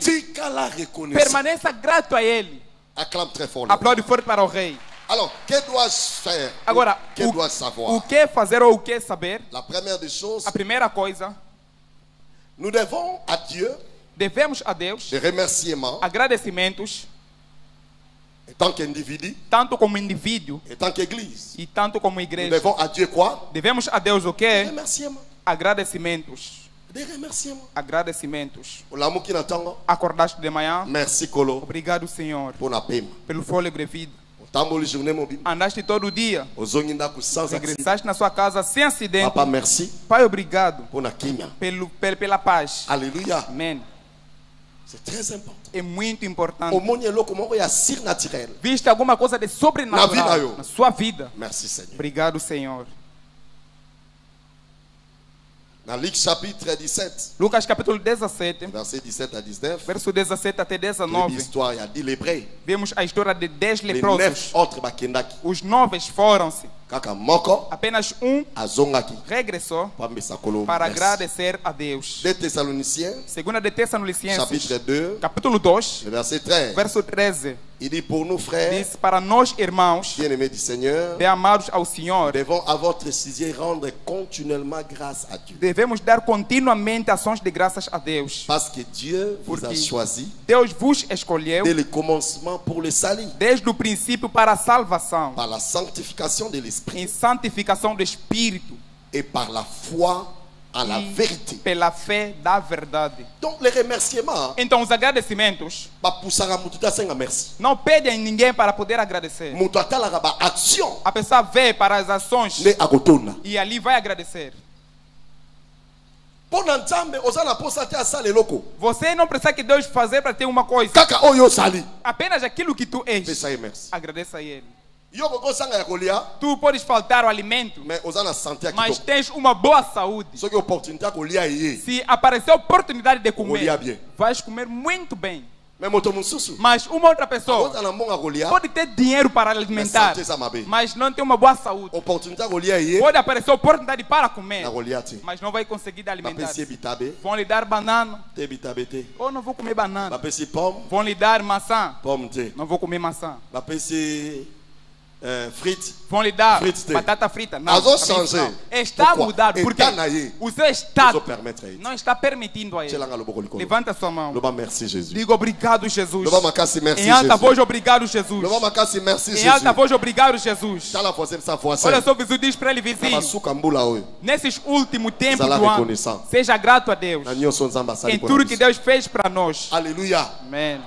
[SPEAKER 4] Permaneça grato a Ele.
[SPEAKER 3] Acclame très fort.
[SPEAKER 4] Aplaude forte para o Rei.
[SPEAKER 3] Alors, que dois-je faire?
[SPEAKER 4] Agora,
[SPEAKER 3] que dois-je savoir?
[SPEAKER 4] O que fazer ou o que saber?
[SPEAKER 3] La première des choses,
[SPEAKER 4] a primeira coisa,
[SPEAKER 3] nous devons à Dieu,
[SPEAKER 4] devemos a Deus,
[SPEAKER 3] des remerciements,
[SPEAKER 4] agradecimentos,
[SPEAKER 3] en tant qu'individu,
[SPEAKER 4] tanto como indivíduo,
[SPEAKER 3] en tant qu'église,
[SPEAKER 4] e tanto como igreja.
[SPEAKER 3] Nous devons à Dieu quoi?
[SPEAKER 4] Devemos a Deus o quê?
[SPEAKER 3] Remerciements.
[SPEAKER 4] Agradecimentos.
[SPEAKER 3] Des remerciements.
[SPEAKER 4] Agradecimentos.
[SPEAKER 3] O
[SPEAKER 4] acordaste de manhã?
[SPEAKER 3] Merci, Colo.
[SPEAKER 4] Obrigado, Senhor,
[SPEAKER 3] pelo
[SPEAKER 4] fôlego de vida. Andaste todo o dia. Regressaste na sua casa sem acidente.
[SPEAKER 3] Papa, merci.
[SPEAKER 4] Pai, obrigado pela paz.
[SPEAKER 3] Aleluia.
[SPEAKER 4] Amém.
[SPEAKER 3] C'est très important.
[SPEAKER 4] É muito importante.
[SPEAKER 3] Naturel.
[SPEAKER 4] Viste alguma coisa de sobrenatural na sua vida?
[SPEAKER 3] Merci, Senhor.
[SPEAKER 4] Obrigado, Senhor.
[SPEAKER 3] Dans Luc chapitre 17,
[SPEAKER 4] Lucas capítulo 17,
[SPEAKER 3] verset 17 à 19,
[SPEAKER 4] verso 17 até 19, vemos a história de 10 leprosos. Os 9 foram-se. Apenas um regressou para agradecer a Deus. 2 de Tessalonicenses, capítulo 2, verso 13. Diz para nós, irmãos, bem amados ao Senhor, devemos dar continuamente ações de graças a Deus. Porque Deus vos escolheu desde o princípio para a salvação, em santificação do Espírito
[SPEAKER 3] e par la foi à la vérité.
[SPEAKER 4] Pela fé da verdade.
[SPEAKER 3] Donc les remerciements,
[SPEAKER 4] então os agradecimentos não pedem ninguém para poder agradecer. A pessoa vê para as ações e ali vai agradecer. Você não precisa que Deus fazer para ter uma coisa. Apenas aquilo que tu és. Agradeça a Ele. Tu podes faltar o alimento, mas tens uma boa saúde. Se aparecer a oportunidade de comer, vais comer muito bem. Mas uma outra pessoa pode ter dinheiro para alimentar, mas não tem uma boa saúde. Pode aparecer a oportunidade para comer, mas não vai conseguir alimentar. Vão lhe dar banana, ou não vou comer banana. Vão lhe dar maçã, não vou comer maçã.
[SPEAKER 3] Frites.
[SPEAKER 4] Vão lhe dar batata frita. Não, está mudado porque o seu estado não está permitindo a ele. Levanta a sua mão. Diga obrigado, Jesus. Em alta voz, obrigado, Jesus. Em alta voz, obrigado, Jesus. Olha só o que Jesus diz para ele, vizinho. Nesses últimos tempos do ano, seja grato a Deus em tudo que Deus fez para nós.
[SPEAKER 3] Aleluia.
[SPEAKER 4] Amém.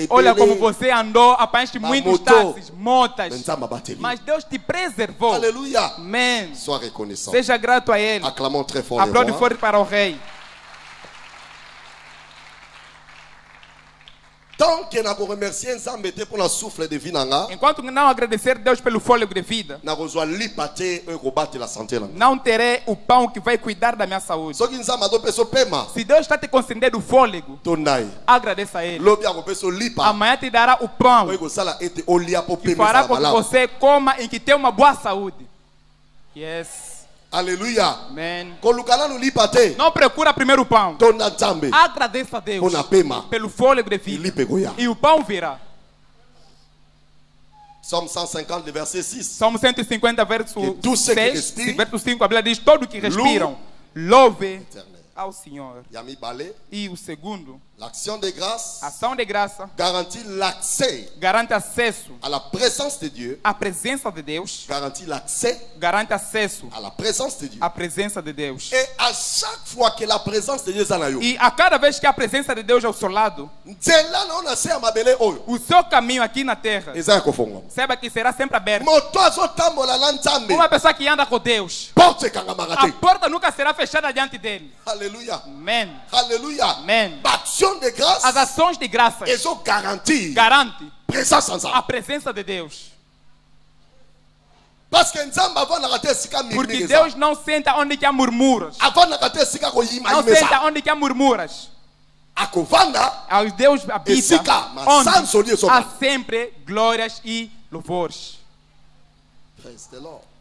[SPEAKER 4] Olha como você andou, apanhaste muitos táxis, motas, mas Deus te preservou.
[SPEAKER 3] Aleluia.
[SPEAKER 4] Amém.
[SPEAKER 3] Sois reconnaissant.
[SPEAKER 4] Seja grato a Ele.
[SPEAKER 3] Acclamons très fort.
[SPEAKER 4] Aplaude forte para o Rei. Enquanto não agradecer Deus pelo fôlego de vida, não terei o pão que vai cuidar da minha saúde. Se Deus está te concedendo o fôlego, agradeça a Ele. Amanhã te dará o pão que fará com que você coma e que tenha uma boa saúde. Yes.
[SPEAKER 3] Aleluia.
[SPEAKER 4] Amen. Não procura primeiro o pão. Agradeça a Deus pelo fôlego de vida. E o pão virá.
[SPEAKER 3] Salmo 150, verset 6.
[SPEAKER 4] Salmo 150, verso 6. Verso 5, a Bíblia diz: todos que respiram, louve ao Senhor. E o segundo,
[SPEAKER 3] L'action de grâce
[SPEAKER 4] ação de graça
[SPEAKER 3] garantit l'accès
[SPEAKER 4] garante acesso
[SPEAKER 3] à la présence de Dieu.
[SPEAKER 4] à presença de Deus.
[SPEAKER 3] Garantit l'accès
[SPEAKER 4] Garante acesso
[SPEAKER 3] à la présence de Dieu.
[SPEAKER 4] à presença de Deus.
[SPEAKER 3] Et à chaque fois que la présence de Dieu est là,
[SPEAKER 4] E a cada vez que a presença de Deus é ao seu lado, o seu caminho aqui na terra, saiba que será sempre aberto. Uma pessoa que anda com Deus, a porta nunca será fechada diante dele.
[SPEAKER 3] Aleluia.
[SPEAKER 4] Amém.
[SPEAKER 3] Aleluia.
[SPEAKER 4] Amém.
[SPEAKER 3] De grâce,
[SPEAKER 4] as ações de graça garante a presença de Deus. Porque Deus não senta onde que há murmuras. Não senta onde que há murmuras. Deus habita onde há sempre glórias e louvores.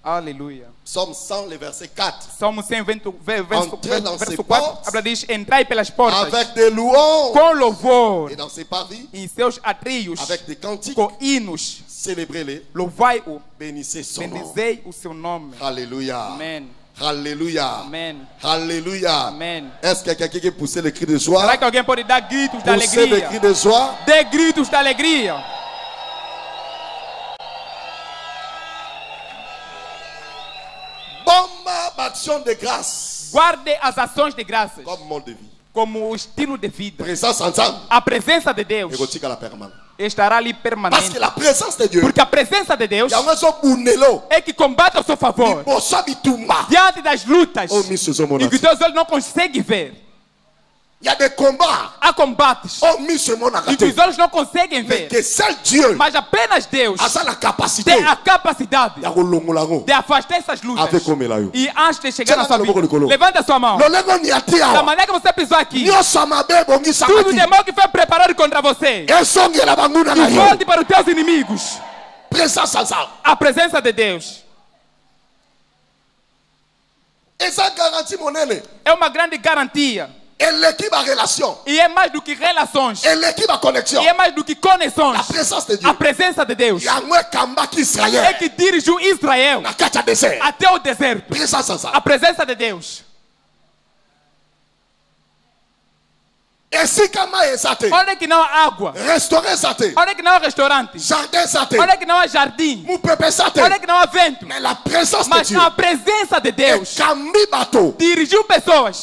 [SPEAKER 4] Aleluia.
[SPEAKER 3] Psalm 100, le verset 4.
[SPEAKER 4] Salmo 100, verso 4. A Bíblia diz: entrai pelas portas
[SPEAKER 3] avec des louanges,
[SPEAKER 4] com louvor,
[SPEAKER 3] et dans ses parvis,
[SPEAKER 4] em seus atrios,
[SPEAKER 3] avec des cantiques,
[SPEAKER 4] com hinos,
[SPEAKER 3] célébrez-le,
[SPEAKER 4] louvai-o,
[SPEAKER 3] bénissez son nom.
[SPEAKER 4] bendizei o seu nome.
[SPEAKER 3] Alléluia.
[SPEAKER 4] Amen.
[SPEAKER 3] Alléluia.
[SPEAKER 4] Amen.
[SPEAKER 3] Alléluia.
[SPEAKER 4] Amen.
[SPEAKER 3] Est-ce qu'il y a quelqu'un qui pousse le cri de joie?
[SPEAKER 4] Será que alguém pode dar gritos de
[SPEAKER 3] Pousser le
[SPEAKER 4] alegria?
[SPEAKER 3] cri de joie.
[SPEAKER 4] Dê gritos de alegria.
[SPEAKER 3] Bomba action de grâce.
[SPEAKER 4] Guarde as ações de graças
[SPEAKER 3] Comme mode de vie.
[SPEAKER 4] como o estilo de vida.
[SPEAKER 3] Présence ensemble.
[SPEAKER 4] A presença de Deus estará ali permanente.
[SPEAKER 3] Parce que la présence de Dieu,
[SPEAKER 4] porque a presença de Deus é que combate ao seu favor diante das lutas e que teus olhos não conseguem ver.
[SPEAKER 3] Il y a des combats.
[SPEAKER 4] Há combates e que os olhos não conseguem ver.
[SPEAKER 3] Que seul Dieu,
[SPEAKER 4] mas apenas Deus tem a capacidade de afastar essas lutas. E antes de chegar na sua vida, levanta a sua mão. Da maneira que você pisou aqui, tudo de mal que foi preparado contra você, e volte para os teus inimigos. A presença de Deus é uma grande garantia. E é mais do que relações. E é mais do que conexões. A presença de Deus é que dirigiu Israel até o deserto. A presença de Deus. Onde que não há água, onde que não há restaurante, onde que não há jardim, onde que não há vento, mas a presença de Deus dirigiu pessoas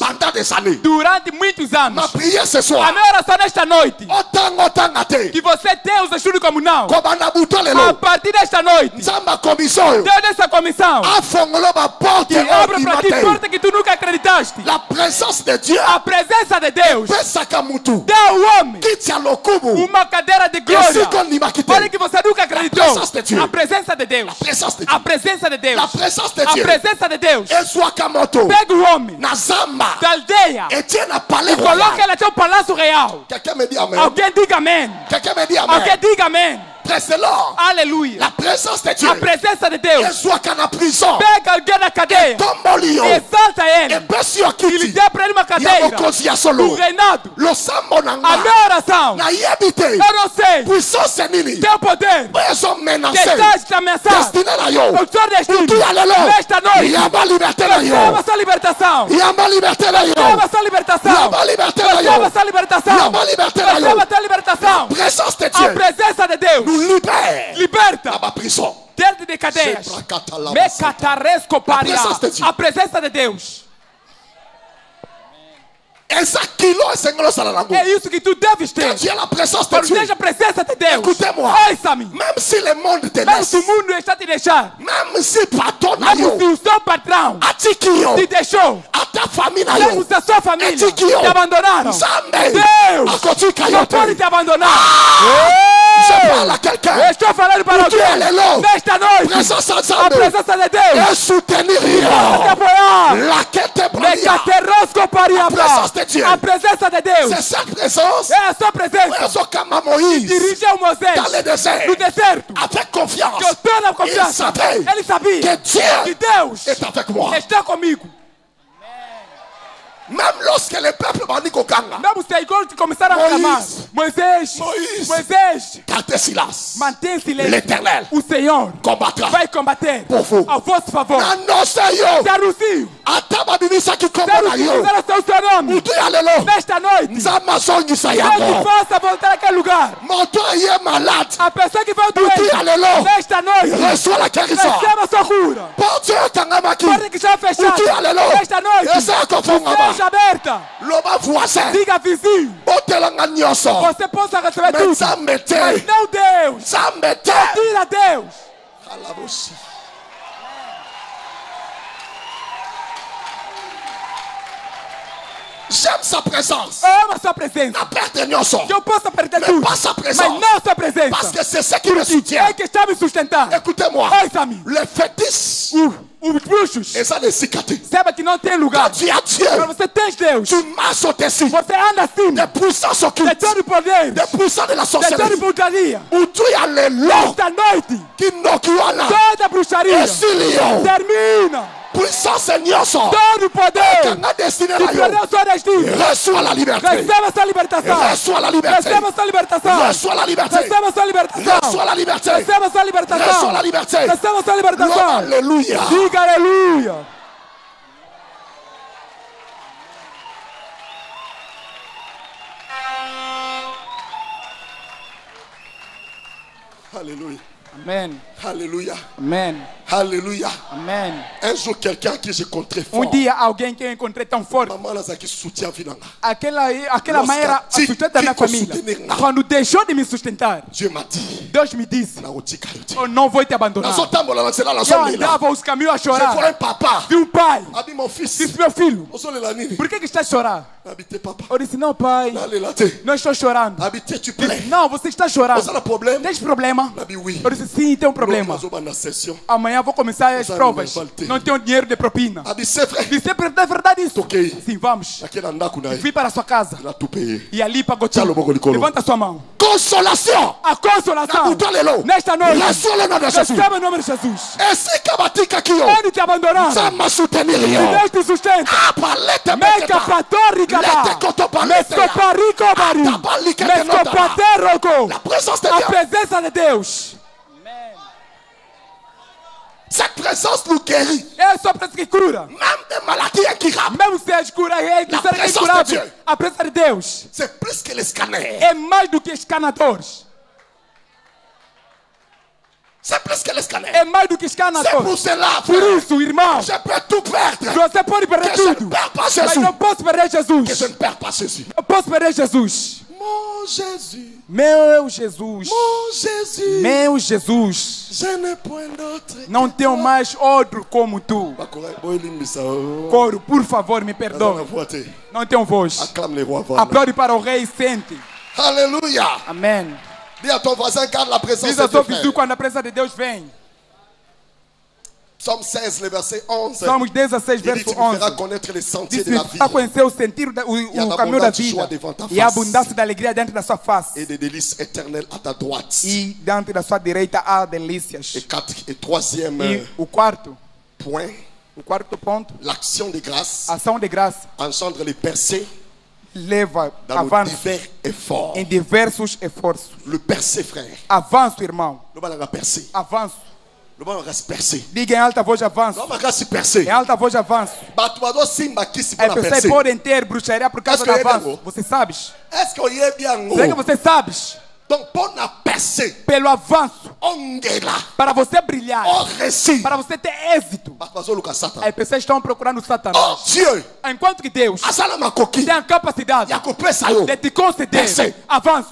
[SPEAKER 4] durante muitos anos. A minha oração nesta noite, que você tem os estudos comunal, a partir desta noite, Deus dessa comissão, que abre para ti porta que tu nunca acreditaste. A presença de Deus dá ao homem uma cadeira de glória. Olha que você nunca acreditou. A presença de Deus. A presença de Deus. A presença de Deus. Pega o homem da aldeia e coloca ele até o palácio real. Alguém diga amém. Alguém diga amém. Aleluia.
[SPEAKER 3] La présence de Dieu.
[SPEAKER 4] A presença de Deus.
[SPEAKER 3] Pega
[SPEAKER 4] alguém na cadeia. E exalta ele. E lhe dá para ele uma cadeira do reinado. A minha oração. Eu não sei. Teu poder. Que estás te ameaçando. O seu destino. Nesta noite. Receba essa libertação. Receba essa libertação. Receba essa libertação. Receba essa libertação. A presença de Deus liberta dentro de cadeias. A presença de Deus. É isso que tu deves ter. Quando tens a presença de Deus, ouça-me. Mesmo se o mundo está te deixando, mesmo se o seu patrão te deixou, mesmo se a sua família te abandonaram, Deus não pode te abandonar. Eu estou falando para alguém nesta noite. A presença de Deus pode te apoiar. A presença de Deus é a sua presença. Dirigiu Moisés no deserto com toda a confiança. Ele sabia que Deus está comigo. Mesmo se a igreja começar a clamar, Moisés,
[SPEAKER 3] gardez silence.
[SPEAKER 4] mantém silêncio.
[SPEAKER 3] L'Éternel
[SPEAKER 4] O Senhor
[SPEAKER 3] combattra
[SPEAKER 4] vai combater
[SPEAKER 3] pour vous.
[SPEAKER 4] a vosso favor.
[SPEAKER 3] Annoncez-yo.
[SPEAKER 4] Anuncio.
[SPEAKER 3] Atababibisa qui combat yo.
[SPEAKER 4] Seu nome.
[SPEAKER 3] Utu alelo.
[SPEAKER 4] Nesta noite,
[SPEAKER 3] Nzamazongisa
[SPEAKER 4] Deus
[SPEAKER 3] yango.
[SPEAKER 4] possa voltar àquele lugar.
[SPEAKER 3] Montoi est malade.
[SPEAKER 4] A pessoa que vai
[SPEAKER 3] Utu
[SPEAKER 4] doente,
[SPEAKER 3] alelo.
[SPEAKER 4] nesta noite,
[SPEAKER 3] Reçois la guérison.
[SPEAKER 4] receba sua cura.
[SPEAKER 3] Porte tangamaki.
[SPEAKER 4] Porta que já fechada.
[SPEAKER 3] Utu alelo.
[SPEAKER 4] Nesta noite,
[SPEAKER 3] Essa kofongama.
[SPEAKER 4] seja aberta.
[SPEAKER 3] Loba voisin.
[SPEAKER 4] Diga vizinho,
[SPEAKER 3] Botelanga nyoso.
[SPEAKER 4] você possa receber
[SPEAKER 3] Mais
[SPEAKER 4] tudo.
[SPEAKER 3] Nzambete.
[SPEAKER 4] Mas não Deus.
[SPEAKER 3] Nzambete.
[SPEAKER 4] Tira Deus.
[SPEAKER 3] Alabosi. J'aime sa présence.
[SPEAKER 4] Ama sua presença.
[SPEAKER 3] La perte nyoso.
[SPEAKER 4] Que eu possa perder
[SPEAKER 3] Mais
[SPEAKER 4] tudo.
[SPEAKER 3] pas sa
[SPEAKER 4] Mas
[SPEAKER 3] présence.
[SPEAKER 4] não sua presença.
[SPEAKER 3] Parce que c'est ce qui me soutient.
[SPEAKER 4] É que está me sustentando.
[SPEAKER 3] Écoutez-moi.
[SPEAKER 4] Ouça-me.
[SPEAKER 3] Les fétiches.
[SPEAKER 4] Os bruxos.
[SPEAKER 3] Et ça les cicatrices.
[SPEAKER 4] Saiba que não tem lugar.
[SPEAKER 3] Quand tu as Dieu.
[SPEAKER 4] Quando você tem Deus,
[SPEAKER 3] Tu marches au-dessus.
[SPEAKER 4] você anda assim.
[SPEAKER 3] Des puissances occultes.
[SPEAKER 4] Tem todo o poder.
[SPEAKER 3] Des puissances de la
[SPEAKER 4] Tem toda a
[SPEAKER 3] sorcellerie.
[SPEAKER 4] bruxaria.
[SPEAKER 3] Où tu as les lots.
[SPEAKER 4] Esta noite,
[SPEAKER 3] Qui n'occupent
[SPEAKER 4] toda a bruxaria termina.
[SPEAKER 3] Puissance nyoso.
[SPEAKER 4] Todo o poder
[SPEAKER 3] Kanga destiné
[SPEAKER 4] que
[SPEAKER 3] la yo.
[SPEAKER 4] perdeu sua destino.
[SPEAKER 3] Reçois la liberté.
[SPEAKER 4] Receba sua libertação.
[SPEAKER 3] Reçois la liberté.
[SPEAKER 4] Receba sua libertação.
[SPEAKER 3] Reçois la liberté.
[SPEAKER 4] Receba sua libertação.
[SPEAKER 3] Reçois la liberté.
[SPEAKER 4] Receba sua libertação.
[SPEAKER 3] Reçois la liberté.
[SPEAKER 4] Receba sua libertação.
[SPEAKER 3] Gloire, alléluia.
[SPEAKER 4] Diga aleluia.
[SPEAKER 3] Alléluia.
[SPEAKER 4] Amen.
[SPEAKER 3] Alléluia.
[SPEAKER 4] Amen.
[SPEAKER 3] Alléluia.
[SPEAKER 4] Amen.
[SPEAKER 3] Un jour, quelqu'un à qui j'ai encontré fort.
[SPEAKER 4] Dia alguém que eu encontrei tão forte.
[SPEAKER 3] Maman là, qui soutient Vinanga.
[SPEAKER 4] Aquela mãe era a sustenta da minha família. Quando deixou de me sustentar,
[SPEAKER 3] Dieu m'a dit.
[SPEAKER 4] Deus me disse: eu não vou te abandonar. Eu andava os caminhos a
[SPEAKER 3] Je vois
[SPEAKER 4] chorar.
[SPEAKER 3] un papa.
[SPEAKER 4] Vi pai.
[SPEAKER 3] A dit mon fils.
[SPEAKER 4] Disse: meu filho,
[SPEAKER 3] Habitez
[SPEAKER 4] por que está a chorar?
[SPEAKER 3] papa.
[SPEAKER 4] Eu disse: não, pai, não estou chorando.
[SPEAKER 3] Habitez, tu plais.
[SPEAKER 4] Não, você está chorando.
[SPEAKER 3] Você tem problema?
[SPEAKER 4] Tem problema?
[SPEAKER 3] Oui.
[SPEAKER 4] Eu disse: sim, tem um problema. Amanhã vou começar as provas. Não tenho dinheiro de propina.
[SPEAKER 3] C'est vrai.
[SPEAKER 4] Disse: é verdade isso?
[SPEAKER 3] Ok.
[SPEAKER 4] Sim, vamos. Fui para a sua casa.
[SPEAKER 3] Il a tout payé.
[SPEAKER 4] E ali pagou tudo. Levanta a sua mão.
[SPEAKER 3] Consolation.
[SPEAKER 4] A consolação. Nesta noite. Receba o nome de Jesus. Ele te abandonar. Deus te sustenta. Meca patorica ba. Mescoparico bari. Mescopaterroco. A presença de Deus.
[SPEAKER 3] Cette présence nous guérit.
[SPEAKER 4] É só presença que cura.
[SPEAKER 3] Même des maladies incurables.
[SPEAKER 4] Mesmo se é cura, é incurável. A presença de Deus.
[SPEAKER 3] C'est plus que les scanners.
[SPEAKER 4] É mais do que escanadores.
[SPEAKER 3] C'est plus que les scanners.
[SPEAKER 4] É mais do que escanadores.
[SPEAKER 3] C'est pour cela,
[SPEAKER 4] Por isso, irmão,
[SPEAKER 3] je peux tout perdre.
[SPEAKER 4] você pode perder
[SPEAKER 3] Que je ne
[SPEAKER 4] tudo.
[SPEAKER 3] perds pas
[SPEAKER 4] Mas
[SPEAKER 3] Jésus.
[SPEAKER 4] não posso perder
[SPEAKER 3] Que je
[SPEAKER 4] Jesus.
[SPEAKER 3] ne perds pas Jésus.
[SPEAKER 4] Eu posso perder Jesus.
[SPEAKER 3] Mon Jésus.
[SPEAKER 4] Meu Jesus.
[SPEAKER 3] Mon Jésus.
[SPEAKER 4] Meu Jesus.
[SPEAKER 3] Je n'ai point d'autre.
[SPEAKER 4] Não tenho mais outro como tu. Coro, por favor, me perdoe. Não tenho voz.
[SPEAKER 3] Acclame les rois. Voilà.
[SPEAKER 4] Aplaude para o rei e sente.
[SPEAKER 3] Alléluia.
[SPEAKER 4] Amém.
[SPEAKER 3] Dis à ton voisin, garde la présence
[SPEAKER 4] Diz
[SPEAKER 3] de
[SPEAKER 4] ao seu
[SPEAKER 3] Dieu.
[SPEAKER 4] vizinho quando a presença de Deus vem.
[SPEAKER 3] Psalm 16, le verset 11.
[SPEAKER 4] Salmos 16,
[SPEAKER 3] Il dit,
[SPEAKER 4] verso
[SPEAKER 3] tu me feras
[SPEAKER 4] 11.
[SPEAKER 3] connaître les sentiers
[SPEAKER 4] Diz:
[SPEAKER 3] de la vie
[SPEAKER 4] a conhecer o sentido, o caminho da vida. E a abundância da alegria dentro da sua face.
[SPEAKER 3] et des délices éternelles à ta droite.
[SPEAKER 4] E dentro da sua direita há delícias.
[SPEAKER 3] Et troisième
[SPEAKER 4] E o quarto ponto,
[SPEAKER 3] l'action de grâce
[SPEAKER 4] ação de graça,
[SPEAKER 3] engendre les percées
[SPEAKER 4] leva
[SPEAKER 3] dans nos
[SPEAKER 4] avanço
[SPEAKER 3] divers efforts.
[SPEAKER 4] em diversos esforços.
[SPEAKER 3] Le percé, frère.
[SPEAKER 4] Avanço, irmão.
[SPEAKER 3] Le ballon a percé.
[SPEAKER 4] Avanço.
[SPEAKER 3] Le ballon reste percé.
[SPEAKER 4] Diga em alta voz: avanço.
[SPEAKER 3] Le ballon reste percé.
[SPEAKER 4] Em alta voz: avanço.
[SPEAKER 3] Batuado simba qui se
[SPEAKER 4] As
[SPEAKER 3] pone a
[SPEAKER 4] pessoas
[SPEAKER 3] percé.
[SPEAKER 4] podem ter bruxaria por causa do
[SPEAKER 3] Est-ce que
[SPEAKER 4] avanço.
[SPEAKER 3] é
[SPEAKER 4] Você sabes?
[SPEAKER 3] Est-ce qu'on y est bien?
[SPEAKER 4] Será que você sabes?
[SPEAKER 3] Donc, pour la percée,
[SPEAKER 4] Pelo avanço,
[SPEAKER 3] on est là.
[SPEAKER 4] para você brilhar,
[SPEAKER 3] On réussit.
[SPEAKER 4] para você ter êxito,
[SPEAKER 3] Batuado Lucas Satan.
[SPEAKER 4] as pessoas estão procurando
[SPEAKER 3] Oh
[SPEAKER 4] Satanás.
[SPEAKER 3] Dieu.
[SPEAKER 4] Enquanto que Deus
[SPEAKER 3] Asala makoki.
[SPEAKER 4] tem a capacidade
[SPEAKER 3] Yakopé sayo.
[SPEAKER 4] de te conceder
[SPEAKER 3] Percé.
[SPEAKER 4] avanço.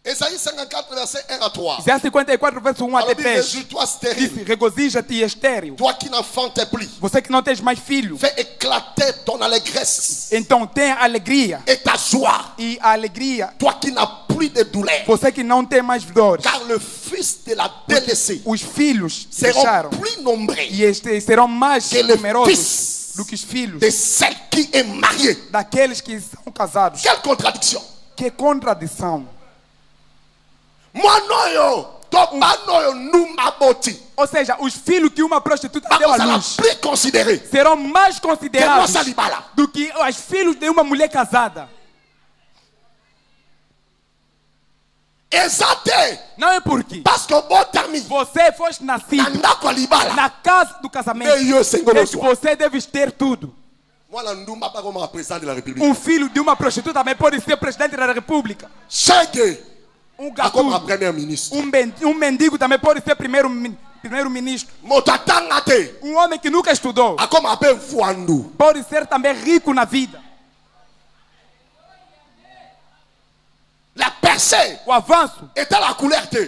[SPEAKER 3] Esaïe 54, verset 1 à 3.
[SPEAKER 4] Isaías 54, verso 1 até
[SPEAKER 3] Alors,
[SPEAKER 4] 3.
[SPEAKER 3] réjouis-toi stérile.
[SPEAKER 4] Diz: regozija-te, estéril.
[SPEAKER 3] Toi qui n'enfantes plus.
[SPEAKER 4] Você que não tens mais filho,
[SPEAKER 3] Fais éclater ton allégresse
[SPEAKER 4] então tenha alegria.
[SPEAKER 3] et ta joie.
[SPEAKER 4] E a alegria,
[SPEAKER 3] Toi qui n'as plus de douleur.
[SPEAKER 4] você que não tem mais dores.
[SPEAKER 3] Car le fils de la délaissée
[SPEAKER 4] Os filhos
[SPEAKER 3] seront
[SPEAKER 4] deixaram.
[SPEAKER 3] plus nombreux
[SPEAKER 4] E serão mais
[SPEAKER 3] que le
[SPEAKER 4] numerosos
[SPEAKER 3] fils
[SPEAKER 4] do que os filhos
[SPEAKER 3] de celle qui est mariée.
[SPEAKER 4] daqueles que são casados.
[SPEAKER 3] Quelle contradiction.
[SPEAKER 4] Que contradição.
[SPEAKER 3] Moi non yo.
[SPEAKER 4] Ou seja, os filhos que uma prostituta deu à luz serão mais considerados do que os filhos de uma mulher casada. Não é porque você foi nascido na casa do casamento que você deve ter tudo. Um filho de uma prostituta também pode ser presidente da república. Um gatuno, um mendigo também pode ser primeiro-ministro. Um homem que nunca estudou pode ser também rico na vida. O avanço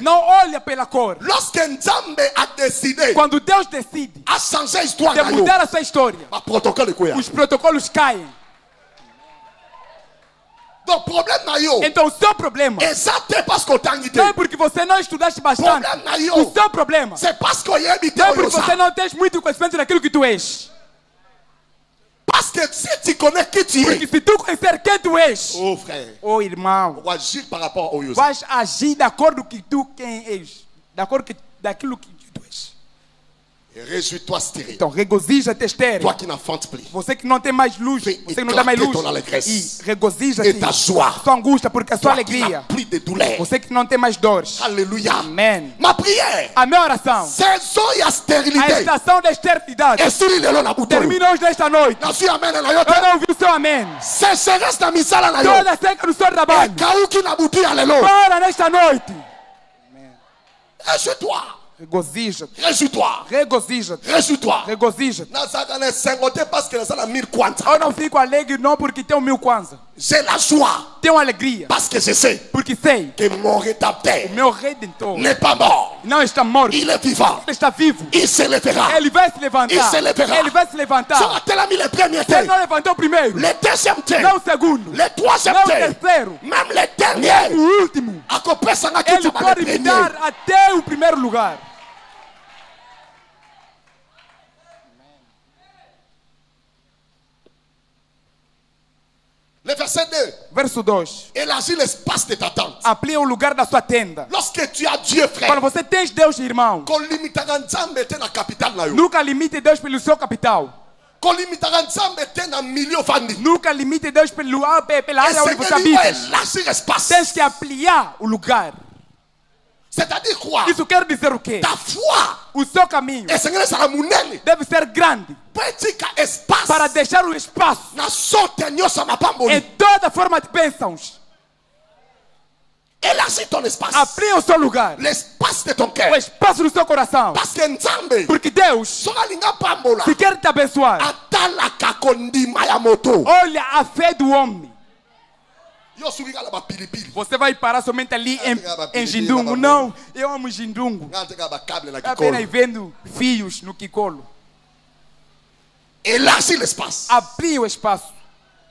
[SPEAKER 4] não olha pela cor. Quando Deus decide de mudar a sua história, os protocolos caem. Então o seu problema não é porque você não estudaste bastante. O seu problema não é porque você não tem muito conhecimento daquilo que tu és. Porque se tu conhecer quem tu és, oh irmão, vais agir de acordo com quem és, daquilo que tu és.
[SPEAKER 3] Réjouis-toi, stérile.
[SPEAKER 4] Então regozija-te, estéril.
[SPEAKER 3] Toi qui n'enfantes plus.
[SPEAKER 4] Você que não tem mais luz, você que não dá mais luz. E regozija-te.
[SPEAKER 3] Et ta joie.
[SPEAKER 4] Sua angústia, porque a sua
[SPEAKER 3] Toi qui
[SPEAKER 4] alegria.
[SPEAKER 3] n'as plus de douleur.
[SPEAKER 4] Você que não tem mais dores.
[SPEAKER 3] Alléluia.
[SPEAKER 4] Amém.
[SPEAKER 3] Ma prière.
[SPEAKER 4] A minha oração.
[SPEAKER 3] Saison et
[SPEAKER 4] A
[SPEAKER 3] stérilité.
[SPEAKER 4] estação da esterilidade. Termina hoje nesta noite. Eu não ouvi o seu amém. Toda seca no seu trabalho. Para nesta noite.
[SPEAKER 3] Réjouis-toi.
[SPEAKER 4] Regozija-te.
[SPEAKER 3] Réjouis-toi.
[SPEAKER 4] Regozija-te.
[SPEAKER 3] Réjouis-toi.
[SPEAKER 4] Regozija-te.
[SPEAKER 3] Eu
[SPEAKER 4] Eu não fico alegre não porque tenho 1000 kwanza.
[SPEAKER 3] J'ai la joie
[SPEAKER 4] Tenho alegria
[SPEAKER 3] parce que je sais
[SPEAKER 4] porque sei
[SPEAKER 3] que mon
[SPEAKER 4] o
[SPEAKER 3] rédempteur
[SPEAKER 4] meu redentor
[SPEAKER 3] n'est pas mort.
[SPEAKER 4] não está morto.
[SPEAKER 3] Il est vivant.
[SPEAKER 4] Ele está vivo.
[SPEAKER 3] Il se lèvera.
[SPEAKER 4] Ele vai se levantar.
[SPEAKER 3] Il se lèvera.
[SPEAKER 4] Ele vai se levantar.
[SPEAKER 3] Sera-t-elle mis le premier
[SPEAKER 4] Se ele
[SPEAKER 3] temps,
[SPEAKER 4] não levantou o primeiro,
[SPEAKER 3] le deuxième temps,
[SPEAKER 4] não o segundo,
[SPEAKER 3] le troisième
[SPEAKER 4] não o
[SPEAKER 3] temps,
[SPEAKER 4] terceiro,
[SPEAKER 3] même le dernier,
[SPEAKER 4] o último,
[SPEAKER 3] à copé ça n'a
[SPEAKER 4] ele
[SPEAKER 3] le
[SPEAKER 4] pode me
[SPEAKER 3] premier.
[SPEAKER 4] dar até o primeiro lugar.
[SPEAKER 3] Le verset 2.
[SPEAKER 4] Verso 2.
[SPEAKER 3] Élargis l'espace de ta tente.
[SPEAKER 4] Amplia o lugar da sua tenda.
[SPEAKER 3] Lorsque tu as Dieu, frère,
[SPEAKER 4] Quando você tem Deus, irmão, nunca limite Deus pelo seu capital. Nunca limite Deus pela área onde você habita. Tens que ampliar o lugar.
[SPEAKER 3] C'est-à-dire quoi?
[SPEAKER 4] Isso quer dizer o quê?
[SPEAKER 3] Ta foi
[SPEAKER 4] O seu caminho deve ser grande para deixar o espaço em toda forma de bênçãos.
[SPEAKER 3] Élargis ton espace.
[SPEAKER 4] Amplia o seu lugar.
[SPEAKER 3] L'espace de ton cœur.
[SPEAKER 4] O espaço do seu coração.
[SPEAKER 3] Parce que Nzambe,
[SPEAKER 4] Porque Deus, se quer te abençoar, olha a fé do homem. Você vai parar somente ali em Jindungo. Não, eu amo Jindungo. Apenas vendo fios no Kikolo.
[SPEAKER 3] Élargis l'espace.
[SPEAKER 4] Amplie o espaço.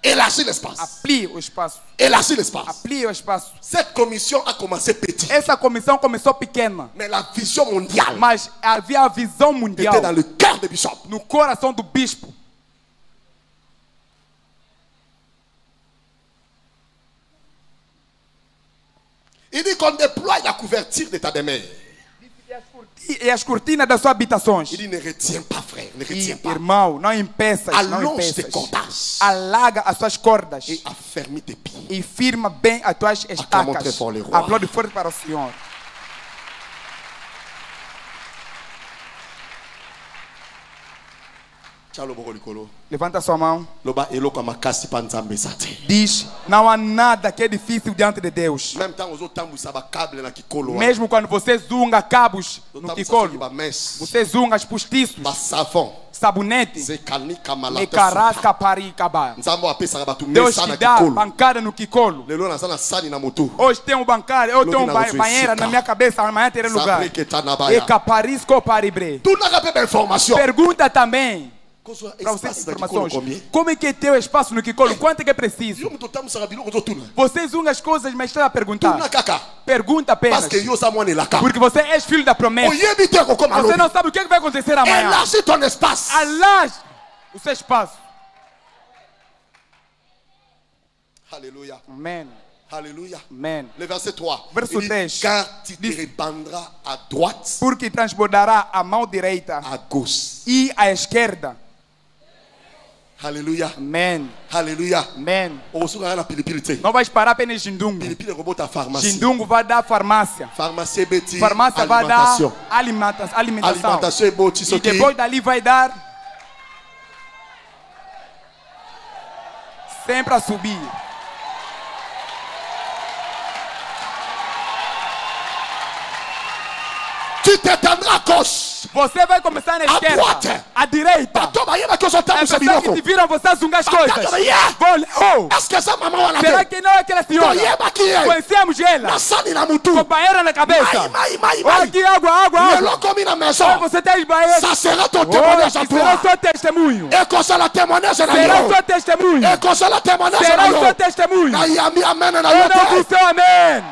[SPEAKER 3] Élargis l'espace.
[SPEAKER 4] Amplie o espaço.
[SPEAKER 3] Élargis l'espace.
[SPEAKER 4] Amplie o espaço.
[SPEAKER 3] Cette commission a commencé petit.
[SPEAKER 4] Essa comissão começou pequena,
[SPEAKER 3] Mais la vision mondiale
[SPEAKER 4] mas havia a visão mundial
[SPEAKER 3] était dans le cœur du bishop.
[SPEAKER 4] no coração do bispo.
[SPEAKER 3] Il dit qu'on déploie la couverture de ta demeure.
[SPEAKER 4] E as cortinas das suas habitações.
[SPEAKER 3] Il dit ne retiens pas, frère, ne retiens
[SPEAKER 4] E,
[SPEAKER 3] pas.
[SPEAKER 4] irmão, não impeças, não
[SPEAKER 3] Allonge tes
[SPEAKER 4] impeças.
[SPEAKER 3] cordages
[SPEAKER 4] Alarga as suas cordas
[SPEAKER 3] et affermis tes pieds.
[SPEAKER 4] e firma bem as tuas
[SPEAKER 3] Acclamons très
[SPEAKER 4] estacas.
[SPEAKER 3] fort le roi.
[SPEAKER 4] Aplaude forte para o Senhor. Levanta sua mão. Diz, não há nada que é difícil diante de Deus. Mesmo quando você zunga cabos no Kikolo, você zunga os postiços, sabonete, lecarasca paricaba. Deus te dá bancada no Kikolo. Hoje tem um bancário, eu tenho uma banheira na minha cabeça, amanhã terá lugar. E caparisco paribre. Pergunta também. Para você ter informações, como é que é teu espaço no Kikolo? Quanto é que é preciso? Vocês usam as coisas, mas está a perguntar. Pergunta apenas. Porque você é filho da promessa. Você não sabe o que vai acontecer amanhã. Alargue o seu espaço.
[SPEAKER 3] Aleluia.
[SPEAKER 4] Amém.
[SPEAKER 3] Alléluia.
[SPEAKER 4] Amen.
[SPEAKER 3] Le verset 3.
[SPEAKER 4] Verso 10.
[SPEAKER 3] Car tu te répandras à droite,
[SPEAKER 4] Porque transbordará a mão direita
[SPEAKER 3] à gauche.
[SPEAKER 4] e à esquerda.
[SPEAKER 3] Alléluia.
[SPEAKER 4] Amen.
[SPEAKER 3] Alléluia.
[SPEAKER 4] Amen.
[SPEAKER 3] Não
[SPEAKER 4] vais parar apenas Jindungo. Jindungo vai dar farmácia. Farmácia vai dar alimentação. E depois dali vai dar sempre a subir.
[SPEAKER 3] Tu t'étendras à gauche.
[SPEAKER 4] Você vai começar na esquerda. À direita. As pessoas que te viram você zungar as coisas. Será que não é aquela senhora? Conhecemos ela. Com banheira na cabeça. Olha aqui, água. Olha, você tem banheiro. Será seu testemunho. Será seu testemunho. Será seu testemunho. Eu não vi seu amém.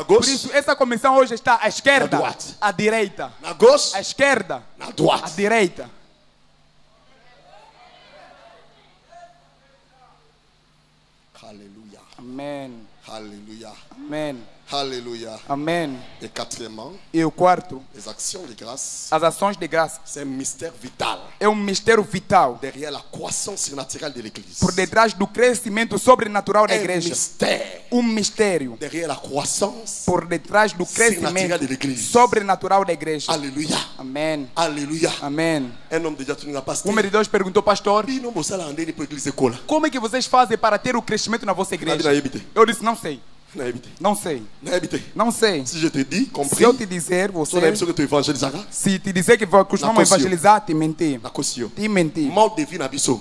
[SPEAKER 4] Por isso, essa comissão hoje está à esquerda, à direita. À esquerda, à direita.
[SPEAKER 3] Alléluia.
[SPEAKER 4] Amém.
[SPEAKER 3] Alléluia.
[SPEAKER 4] Amém.
[SPEAKER 3] Alléluia.
[SPEAKER 4] Amém.
[SPEAKER 3] Et quatrièmement,
[SPEAKER 4] e o quarto,
[SPEAKER 3] les actions de grâce.
[SPEAKER 4] As ações de graça.
[SPEAKER 3] C'est un mystère vital.
[SPEAKER 4] É mistério vital.
[SPEAKER 3] Derrière la croissance surnaturelle de l'église.
[SPEAKER 4] Por detrás do crescimento sobrenatural da igreja.
[SPEAKER 3] Mystère.
[SPEAKER 4] Mistério.
[SPEAKER 3] Derrière la croissance.
[SPEAKER 4] Por detrás do crescimento sobrenatural da igreja.
[SPEAKER 3] Alléluia.
[SPEAKER 4] Amém.
[SPEAKER 3] Alléluia.
[SPEAKER 4] Amém.
[SPEAKER 3] Un homme déjà tenu pasteur.
[SPEAKER 4] De Deus perguntou, pastor, como é que vocês fazem para ter o crescimento na vossa igreja? Eu disse, não sei. Não sei. Não sei.
[SPEAKER 3] Se je te dis, compris,
[SPEAKER 4] se eu te dizer, você, se te dizer que costumamos evangelizar, te mentir. Te mentir.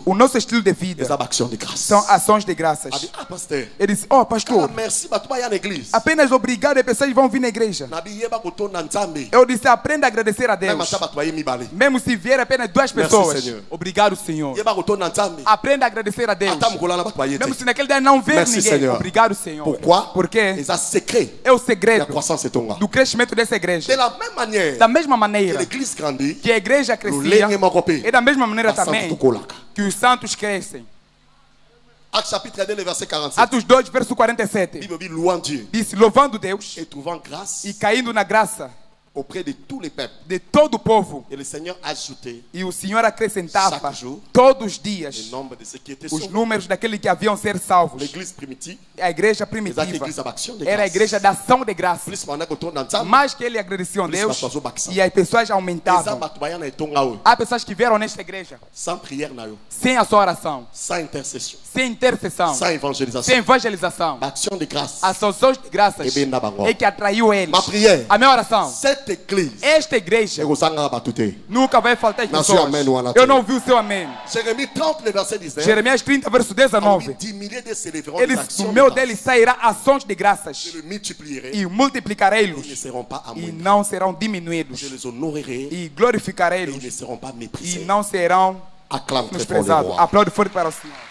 [SPEAKER 4] O nosso estilo de vida são ações de graças. Ele disse, oh pastor, apenas obrigado e pessoas vão vir na igreja. Eu disse, aprenda a agradecer a Deus. Mesmo se vier apenas 2 pessoas. Obrigado, Senhor. Aprenda a agradecer a Deus. Mesmo se naquele dia não ver ninguém. Obrigado, Senhor. Porque é o segredo do crescimento dessa igreja. Da mesma maneira que a igreja crescia, é da mesma maneira também que os santos crescem. Atos 2, verso 47. Diz, louvando Deus e caindo na graça
[SPEAKER 3] auprès de tous les peuples.
[SPEAKER 4] De todo o povo.
[SPEAKER 3] Et le Seigneur ajoutait,
[SPEAKER 4] e o Senhor acrescentava todos os dias os números daqueles que haviam ser salvos. A igreja primitiva era a igreja da ação de graça. Mais que ele agradeciam a Deus e as pessoas aumentavam. Há pessoas que vieram nesta igreja sem a sua oração, sem intercessão, sem evangelização. As ações de graças é que atraiu eles. A minha oração, esta igreja nunca vai faltar as pessoas. Eu não ouvi o seu amém. Jeremias 30, verso 19. Do meu dele sairá ações de graças e multiplicarei-los e não serão diminuídos e glorificarei-los e não serão menosprezados. Aplaude forte para o Senhor.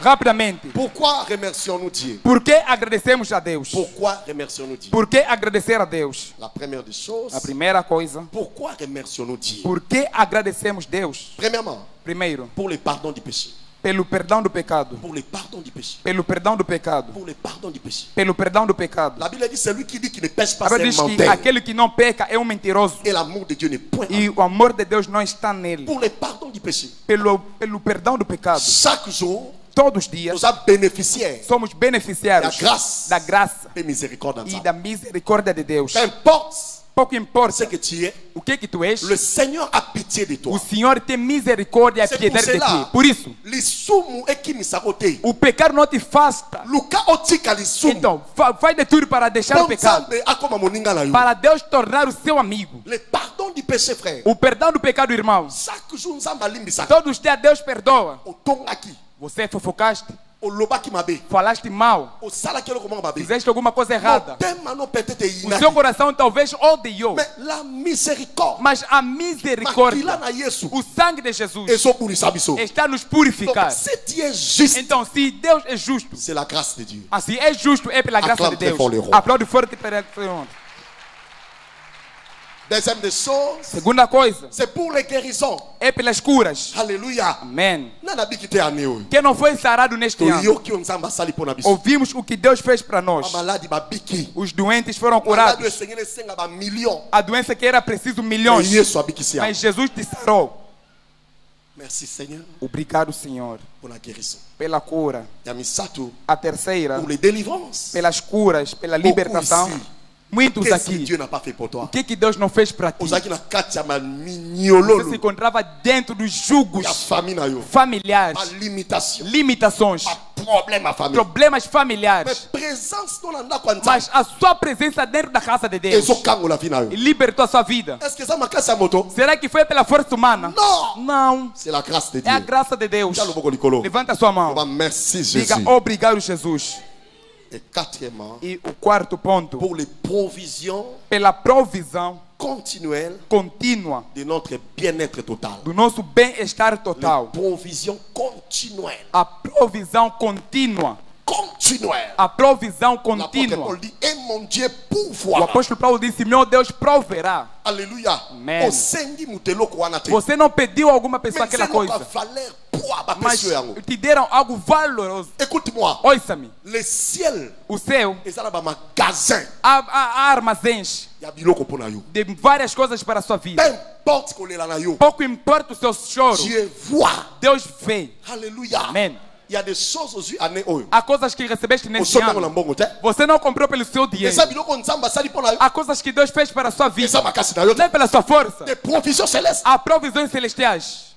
[SPEAKER 4] Rapidamente.
[SPEAKER 3] Pourquoi remercions-nous Dieu?
[SPEAKER 4] Por que agradecemos a Deus?
[SPEAKER 3] Pourquoi remercions-nous Dieu?
[SPEAKER 4] Por que agradecer a Deus?
[SPEAKER 3] La première des choses.
[SPEAKER 4] A primeira coisa.
[SPEAKER 3] Pourquoi remercions-nous Dieu?
[SPEAKER 4] Por que agradecemos Deus? Primeiro.
[SPEAKER 3] Pour le pardon du péché.
[SPEAKER 4] Pelo perdão do pecado.
[SPEAKER 3] Pour le pardon du péché.
[SPEAKER 4] Pelo perdão do pecado.
[SPEAKER 3] Pour le pardon du péché.
[SPEAKER 4] Pelo perdão do pecado.
[SPEAKER 3] La Bible dit celui qui dit qu'il ne pêche pas,
[SPEAKER 4] c'est un menteur. Aquele que não peca é mentiroso.
[SPEAKER 3] Et l'amour de Dieu n'est point.
[SPEAKER 4] E o amor de Deus não está nele.
[SPEAKER 3] Pour le pardon du péché.
[SPEAKER 4] Pelo perdão do pecado.
[SPEAKER 3] Chaque jour.
[SPEAKER 4] Todos os dias somos beneficiários da graça e da misericórdia de Deus. Pouco importa o que tu és,
[SPEAKER 3] o
[SPEAKER 4] Senhor tem misericórdia e piedade de ti. Por isso, o pecado não te afasta. Então, faz de tudo para deixar o pecado, para Deus tornar o seu amigo. O perdão do pecado, irmãos, todos os dias Deus perdoa. Você fofocaste, falaste mal, fizeste alguma coisa errada, o seu coração talvez odiou, mas a misericórdia, o sangue de Jesus está nos purificar. Então, se Deus é justo, assim é justo, é pela graça de Deus. Aplaude forte para o Senhor.
[SPEAKER 3] Deuxième des choses,
[SPEAKER 4] Segunda coisa,
[SPEAKER 3] c'est pour les guérisons.
[SPEAKER 4] é pelas curas.
[SPEAKER 3] Alléluia.
[SPEAKER 4] Amém.
[SPEAKER 3] Ouvimos
[SPEAKER 4] Quem não foi sarado neste ano, ouvimos o que Deus fez para nós. Os doentes foram curados. A doença que era preciso milhões, mas Jesus te sarou.
[SPEAKER 3] Merci Seigneur.
[SPEAKER 4] Obrigado, Senhor,
[SPEAKER 3] pela
[SPEAKER 4] cura.
[SPEAKER 3] A
[SPEAKER 4] terceira,
[SPEAKER 3] délivrance.
[SPEAKER 4] pelas curas, pela libertação. Muitos aqui, o que Deus não fez para ti? Você se encontrava dentro dos jugos familiares, limitações, problemas familiares, mas a sua presença dentro da casa de Deus libertou a sua vida. Será que foi pela força humana? Não. É a graça de Deus. Levanta a sua mão. Diga obrigado, Jesus. E o quarto ponto, pela provisão contínua
[SPEAKER 3] de notre bien-être total.
[SPEAKER 4] Do nosso bem-estar total. A provisão contínua. A provisão contínua. O apóstolo Paulo disse: meu Deus proverá.
[SPEAKER 3] Aleluia.
[SPEAKER 4] Amém. Você não pediu a alguma pessoa aquela coisa, mas te deram algo valoroso.
[SPEAKER 3] Écoute-moi.
[SPEAKER 4] Ouça-me. O céu há armazéns de várias coisas para a sua vida. Pouco importa o seu choro, Deus vê.
[SPEAKER 3] Aleluia.
[SPEAKER 4] Amém.
[SPEAKER 3] Il y a des choses
[SPEAKER 4] há coisas que recebeste neste ano. Você não comprou pelo seu dinheiro. Há coisas que Deus fez para a sua vida, não é pela sua força. Há provisões celestiais.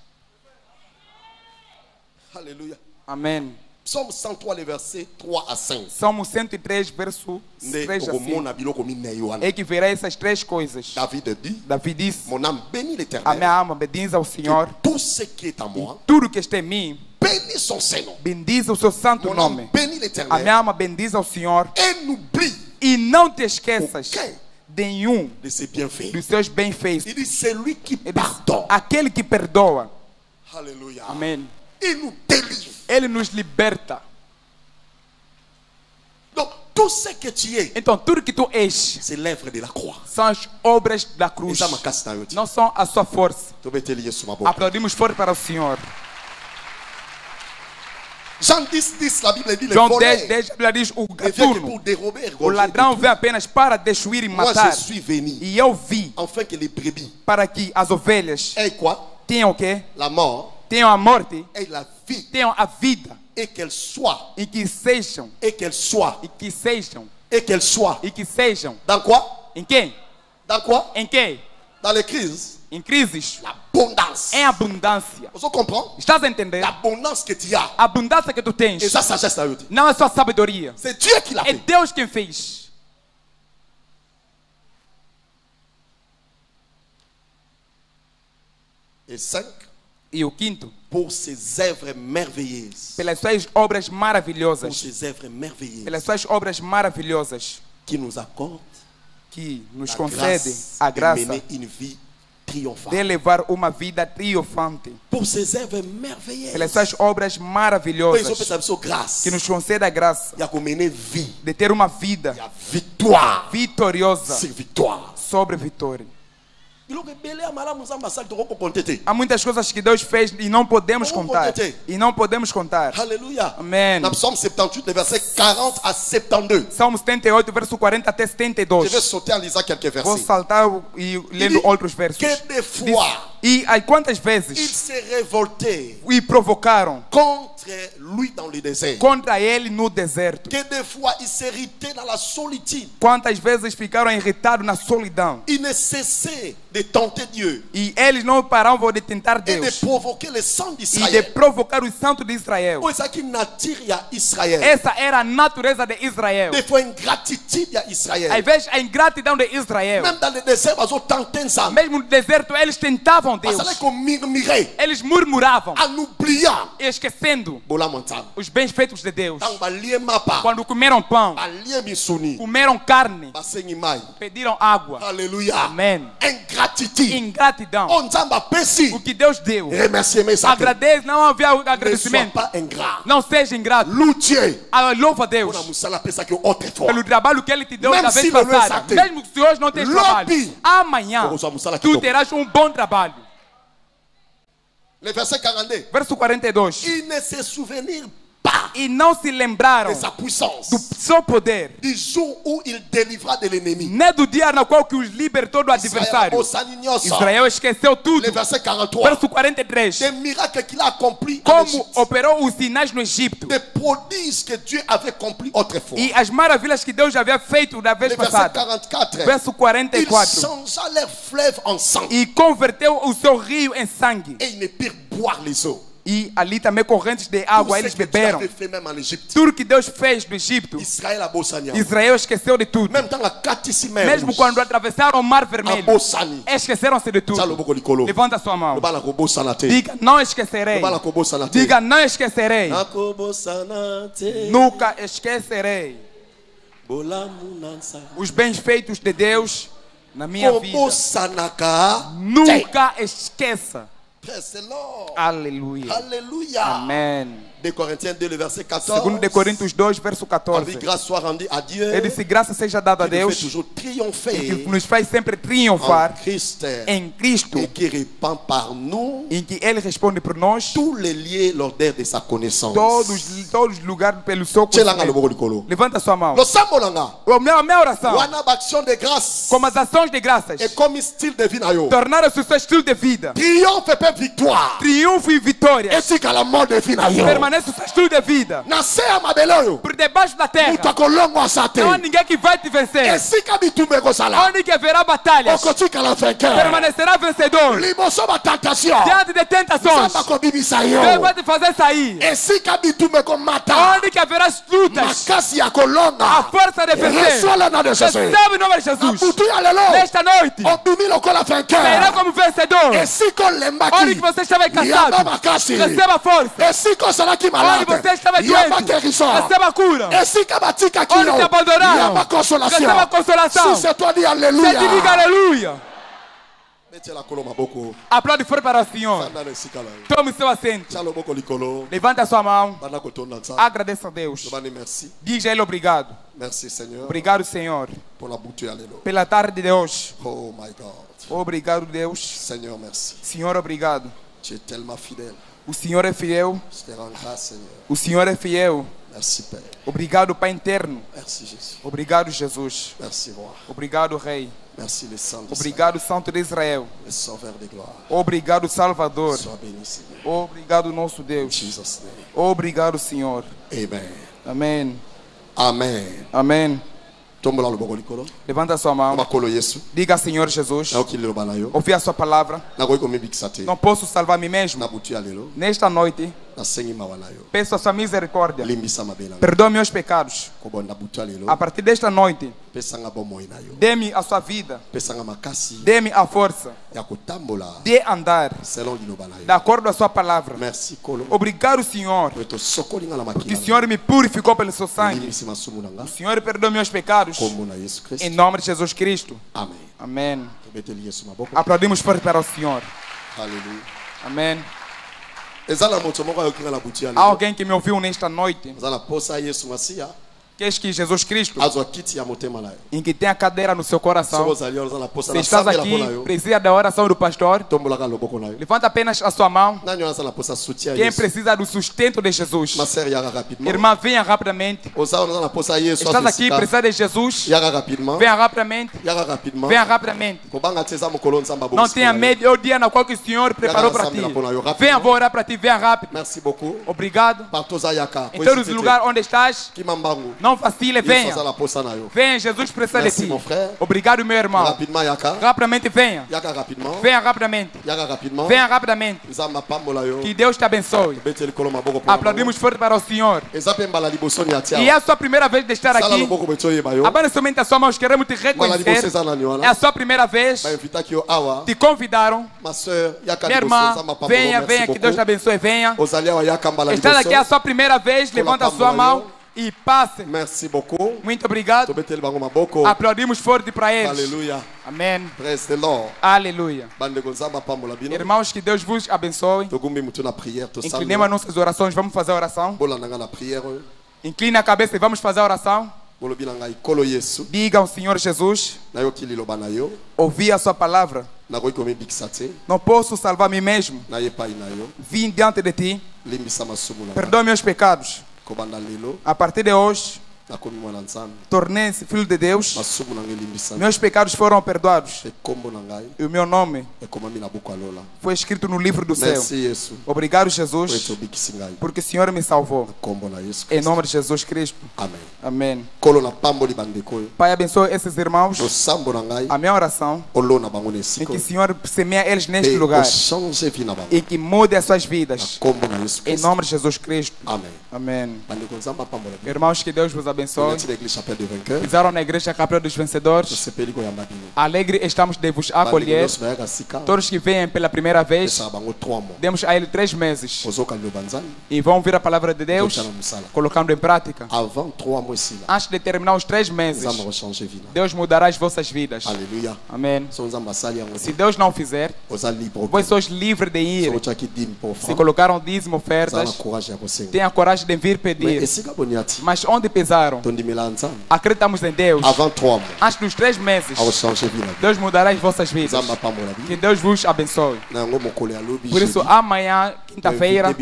[SPEAKER 3] Aleluia.
[SPEAKER 4] Amém.
[SPEAKER 3] Psalm 103, verset 3 a 5.
[SPEAKER 4] Salmo 103, verso 3 a 5. É que verá essas três coisas. Davi disse:
[SPEAKER 3] mon âme bénit
[SPEAKER 4] a
[SPEAKER 3] l'Éternel.
[SPEAKER 4] minha alma bendiz ao Senhor.
[SPEAKER 3] Tout ce qui est à moi,
[SPEAKER 4] Tudo que está em mim,
[SPEAKER 3] bénis son Saint-Nom.
[SPEAKER 4] bendiz o seu santo
[SPEAKER 3] Mon
[SPEAKER 4] nome.
[SPEAKER 3] âme bénit
[SPEAKER 4] A
[SPEAKER 3] l'Éternel.
[SPEAKER 4] minha alma bendiz ao Senhor.
[SPEAKER 3] Et n'oublie
[SPEAKER 4] E não te esqueças
[SPEAKER 3] aucun
[SPEAKER 4] de nenhum
[SPEAKER 3] de ses bienfaits.
[SPEAKER 4] dos seus bem-feitos.
[SPEAKER 3] Il dit celui qui
[SPEAKER 4] Ele diz,
[SPEAKER 3] pardonne.
[SPEAKER 4] aquele que perdoa.
[SPEAKER 3] Alléluia.
[SPEAKER 4] Amém.
[SPEAKER 3] Il nous délivre.
[SPEAKER 4] Ele nos liberta.
[SPEAKER 3] Donc tout ce que tu es,
[SPEAKER 4] Então tudo que tu és
[SPEAKER 3] c'est l'œuvre de la croix.
[SPEAKER 4] são as obras da cruz. Não são a sua força. Aplaudimos forte para o Senhor.
[SPEAKER 3] Jean 10, 10, la Bible dit le
[SPEAKER 4] João
[SPEAKER 3] voleur
[SPEAKER 4] 10, 10, a Bíblia diz: o
[SPEAKER 3] ne vient que
[SPEAKER 4] gatuno,
[SPEAKER 3] pour dérober,
[SPEAKER 4] o ladrão vem apenas para destruir e
[SPEAKER 3] Moi
[SPEAKER 4] matar.
[SPEAKER 3] je suis venu
[SPEAKER 4] E eu vi
[SPEAKER 3] afin que les brebis
[SPEAKER 4] para que as ovelhas
[SPEAKER 3] aient quoi?
[SPEAKER 4] tenham o quê?
[SPEAKER 3] La mort
[SPEAKER 4] Tenham a morte,
[SPEAKER 3] et la vie,
[SPEAKER 4] tenham a vida.
[SPEAKER 3] et qu'elle soit,
[SPEAKER 4] E que sejam,
[SPEAKER 3] et qu'elle soit,
[SPEAKER 4] e que sejam,
[SPEAKER 3] et qu'elle soit.
[SPEAKER 4] e que sejam.
[SPEAKER 3] Dans quoi?
[SPEAKER 4] Em quem?
[SPEAKER 3] Dans quoi?
[SPEAKER 4] Em quem?
[SPEAKER 3] Dans les crises.
[SPEAKER 4] Em crises.
[SPEAKER 3] L'abondance.
[SPEAKER 4] Em abundância.
[SPEAKER 3] Vous comprenez?
[SPEAKER 4] Estás a entender?
[SPEAKER 3] L'abondance que tu as.
[SPEAKER 4] A abundância que tu tens
[SPEAKER 3] Et ça, sagesse là.
[SPEAKER 4] não é só sabedoria.
[SPEAKER 3] C'est Dieu qui l'a
[SPEAKER 4] É
[SPEAKER 3] fait.
[SPEAKER 4] Deus quem fez.
[SPEAKER 3] Et 5,
[SPEAKER 4] E o quinto,
[SPEAKER 3] pour ses œuvres merveilleuses.
[SPEAKER 4] pelas suas obras
[SPEAKER 3] Pour
[SPEAKER 4] maravilhosas.
[SPEAKER 3] ses œuvres merveilleuses.
[SPEAKER 4] Pelas suas obras maravilhosas
[SPEAKER 3] Qui nous accorde
[SPEAKER 4] que nos
[SPEAKER 3] la
[SPEAKER 4] concede
[SPEAKER 3] grâce
[SPEAKER 4] a
[SPEAKER 3] de
[SPEAKER 4] graça
[SPEAKER 3] mener une vie triomphale.
[SPEAKER 4] de levar uma vida triunfante.
[SPEAKER 3] Pour ses œuvres
[SPEAKER 4] Pelas
[SPEAKER 3] merveilleuses.
[SPEAKER 4] suas obras
[SPEAKER 3] Ils ont
[SPEAKER 4] maravilhosas
[SPEAKER 3] fait sa grâce.
[SPEAKER 4] que nos concede a graça
[SPEAKER 3] Il y a qu'on mener vie.
[SPEAKER 4] de ter uma vida
[SPEAKER 3] Il y a victoire.
[SPEAKER 4] vitoriosa
[SPEAKER 3] C'est victoire.
[SPEAKER 4] sobre vitória. Há muitas coisas que Deus fez e não podemos contar. E não podemos contar.
[SPEAKER 3] Alléluia.
[SPEAKER 4] Amém.
[SPEAKER 3] Dans Psaume 78, verset 40 à 72.
[SPEAKER 4] Salmo 78, verso 40 até
[SPEAKER 3] Je vais
[SPEAKER 4] 72.
[SPEAKER 3] sauter en lisant quelques
[SPEAKER 4] Vou
[SPEAKER 3] versets.
[SPEAKER 4] saltar e lendo outros versos.
[SPEAKER 3] Que des fois,
[SPEAKER 4] E aí quantas
[SPEAKER 3] il
[SPEAKER 4] vezes
[SPEAKER 3] s'est révolté
[SPEAKER 4] e provocaram
[SPEAKER 3] contre lui dans le désert.
[SPEAKER 4] contra ele no deserto?
[SPEAKER 3] Que des fois, il s'irritait dans la solitude.
[SPEAKER 4] Quantas vezes ficaram irritados na solidão?
[SPEAKER 3] Il ne cessait de tenter Dieu
[SPEAKER 4] E eles não paravam de tentar
[SPEAKER 3] et de
[SPEAKER 4] Deus
[SPEAKER 3] provoquer le sang
[SPEAKER 4] e de
[SPEAKER 3] d'Israël.
[SPEAKER 4] provocar os santos de Israel.
[SPEAKER 3] Oh, ça qui n'attire à Israël.
[SPEAKER 4] Essa era a natureza de Israel.
[SPEAKER 3] Des fois, une gratitude à
[SPEAKER 4] Às
[SPEAKER 3] Israël.
[SPEAKER 4] vezes a ingratidão de Israel.
[SPEAKER 3] Même dans le désert, ils ont tenté ça.
[SPEAKER 4] Mesmo no deserto eles tentavam louvavam Deus. Eles murmuravam, esquecendo os bens feitos de Deus. Quando comeram pão, comeram carne, pediram água.
[SPEAKER 3] Aleluia.
[SPEAKER 4] Amém.
[SPEAKER 3] Ingratidão.
[SPEAKER 4] O que Deus deu, agradece, não havia agradecimento. Não seja ingrato. Louva a Deus pelo trabalho que Ele te deu da vez passada. Mesmo que hoje não tenha trabalho, amanhã tu terás um bom trabalho. Verso 42.
[SPEAKER 3] Il ne se souvenir
[SPEAKER 4] e não se lembraram do seu poder,
[SPEAKER 3] du jour où il délivra de l'ennemi,
[SPEAKER 4] nem do dia no qual que os libertou do adversário. Israel esqueceu tudo. Verso 43.
[SPEAKER 3] Des miracles qu'il a accomplis
[SPEAKER 4] como operou os sinais no Egito,
[SPEAKER 3] des prodiges que Dieu avait accomplis autrefois,
[SPEAKER 4] e as maravilhas que Deus havia feito da vez passada. Verso 44.
[SPEAKER 3] Il changea leur fleuve en sang,
[SPEAKER 4] e converteu o seu rio em sangue,
[SPEAKER 3] et ils ne purent boire les eaux.
[SPEAKER 4] E ali também correntes de água eles beberam. Tudo que Deus fez no Egito, Israel esqueceu de tudo. Mesmo quando atravessaram o Mar Vermelho, esqueceram-se de tudo. Levanta a sua mão. Diga, não esquecerei. Diga, não esquecerei. Nunca esquecerei os bens feitos de Deus na minha vida. Nunca esqueça. Aleluia.
[SPEAKER 3] Aleluia.
[SPEAKER 4] Amém.
[SPEAKER 3] De Coríntios 2, le verset 14.
[SPEAKER 4] Segundo de Coríntios 2, verso 14. Ele disse, graça seja dada a Deus, que nos faz sempre triunfar em Cristo,
[SPEAKER 3] et qui répand par nous,
[SPEAKER 4] em que Ele responde por nós
[SPEAKER 3] tous les lieux l'ordre de sa connaissance.
[SPEAKER 4] Todos os lugares pelo seu conhecimento. Levanta a sua mão. A minha oração, como as ações de graças, tornaram-se o seu estilo de vida. Triunfo e vitória. Permanece o seu estilo de vida. Por debaixo da terra não há ninguém que vai te vencer. Onde que haverá batalhas, permanecerá vencedor. Diante de tentações, Deus vai te fazer sair. Onde que haverá lutas, a força de vencer. Recebe o nome de Jesus. Nesta noite será como vencedor. Onde que você estava cansado, receba força. Onde você estava doente, receba a cura. Onde te abandonaram, receba a consolação. Se diga aleluia. Aplaude forte para o Senhor. Tome seu assento. Levanta a sua mão. Agradeça a Deus. Diga a Ele obrigado. Obrigado, Senhor, pela tarde de hoje. Obrigado, Deus. Senhor, obrigado. O Senhor é fiel. O Senhor é fiel. Obrigado, Pai eterno. Obrigado, Jesus. Obrigado, Rei. Obrigado, Santo de Israel. Obrigado, Salvador. Obrigado, nosso Deus. Obrigado, Senhor. Amém.
[SPEAKER 3] Amém.
[SPEAKER 4] Amém. Levanta a sua mão. Diga, Senhor Jesus, ouvi a sua palavra. Não posso salvar a mim mesmo. Nesta noite, peço a sua misericórdia. Perdoe meus pecados. A partir desta noite, dê-me a sua vida. Dê-me a força de andar de acordo com a sua palavra. Obrigado, Senhor, porque o Senhor me purificou pelo seu sangue. O Senhor perdoe meus pecados. Em nome de Jesus Cristo. Amém. Aplaudimos forte para o Senhor.
[SPEAKER 3] Aleluia.
[SPEAKER 4] Amém. Há alguém que me ouviu nesta noite, que Jesus Cristo, em que tem a cadeira no seu coração. Se estás aqui, precisa da oração do pastor, levanta apenas a sua mão. Quem precisa do sustento de Jesus, irmã, venha rapidamente. Estás aqui, precisa de Jesus, venha rapidamente. Venha rapidamente. Não tenha medo, é o dia no qual o Senhor preparou para ti. Venha, vou orar para ti, venha rápido. Obrigado. Em todos os lugares onde estás, Não vacile, venha. Venha, Jesus precisa de ti. Obrigado, meu irmão. Rapidamente venha. Venha rapidamente. Venha rapidamente. Que Deus te abençoe. Aplaudimos forte para o Senhor. E é a sua primeira vez de estar aqui. Abana somente a sua mão, queremos te reconhecer. É a sua primeira vez. Te convidaram. Minha irmã, venha, venha, que Deus te abençoe, venha. Está aqui a sua primeira vez, levanta a sua mão e passe.
[SPEAKER 3] Merci beaucoup.
[SPEAKER 4] Muito obrigado. Aplaudimos forte para eles.
[SPEAKER 3] Aleluia.
[SPEAKER 4] Amém.
[SPEAKER 3] Praise the Lord.
[SPEAKER 4] Aleluia. Irmãos, que Deus vos abençoe. Inclinemos nossas orações, vamos fazer a oração. Inclina a cabeça e vamos fazer a oração. Diga ao Senhor Jesus. Ouvi a sua palavra. Não posso salvar mim mesmo. Vim diante de ti. Perdoa meus pecados. A partir de hoje, tornei-se filho de Deus. Meus pecados foram perdoados. E o meu nome foi escrito no livro do céu. Obrigado, Jesus, porque o Senhor me salvou. Em nome de Jesus Cristo. Amém. Pai, abençoe esses irmãos. A minha oração é que o Senhor semeie eles neste lugar e que mude as suas vidas. Em nome de Jesus Cristo. Amém. Irmãos, que Deus vos abençoe. Pisaram na igreja Capela dos Vencedores. Alegre estamos de vos acolher. Todos que vêm pela primeira vez, demos a ele 3 meses. E vão ouvir a palavra de Deus, colocando em prática. Antes de terminar os 3 meses, Deus mudará as vossas vidas. Amém. Se Deus não fizer, vós sois livres de ir. Se colocaram dízimo, ofertas, tenha coragem de vir pedir. Mas onde pesaram? Acreditamos em Deus. Antes dos 3 meses, Deus mudará as vossas vidas. Que Deus vos abençoe. Por isso, amanhã, quinta-feira,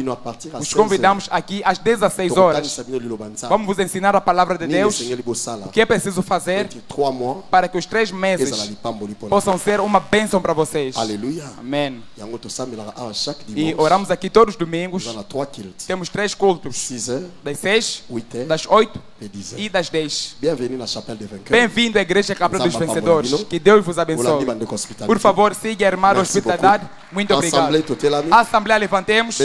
[SPEAKER 4] os convidamos aqui às 16 horas. Vamos vos ensinar a palavra de Deus. O que é preciso fazer para que os 3 meses possam ser uma bênção para vocês. Amém. E oramos aqui todos os domingos. Temos 3 cultos. Das 6, das 8 e das 10. Bem-vindo à Igreja Capela dos Vencedores. Que Deus vos abençoe. Por favor, siga a irmã da hospitalidade. Muito obrigado. A Assembleia levantemos.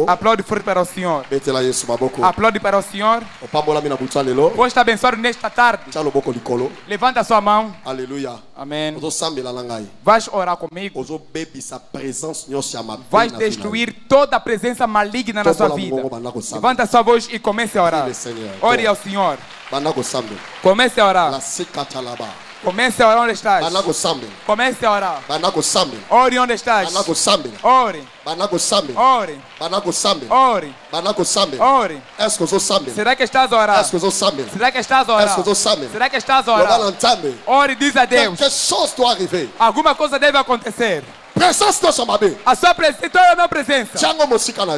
[SPEAKER 4] Aplaude forte para o Senhor. Aplaude para o Senhor. Vou estar abençoado nesta tarde. Levanta a sua mão.
[SPEAKER 3] Aleluia.
[SPEAKER 4] Amém. Vais orar comigo. Vais destruir toda a presença maligna na sua vida. Levanta a sua voz e comece a orar. Ore ao Senhor. Comece a orar. Comece a orar onde estás. Comece a orar. Ore onde estás. Ore. Ore. Ore. Ore. Será que estás a orar? Será que estás a orar? Será que estás a orar? Ore e diz a Deus. Alguma coisa deve acontecer. A sua presença, toda a minha presença.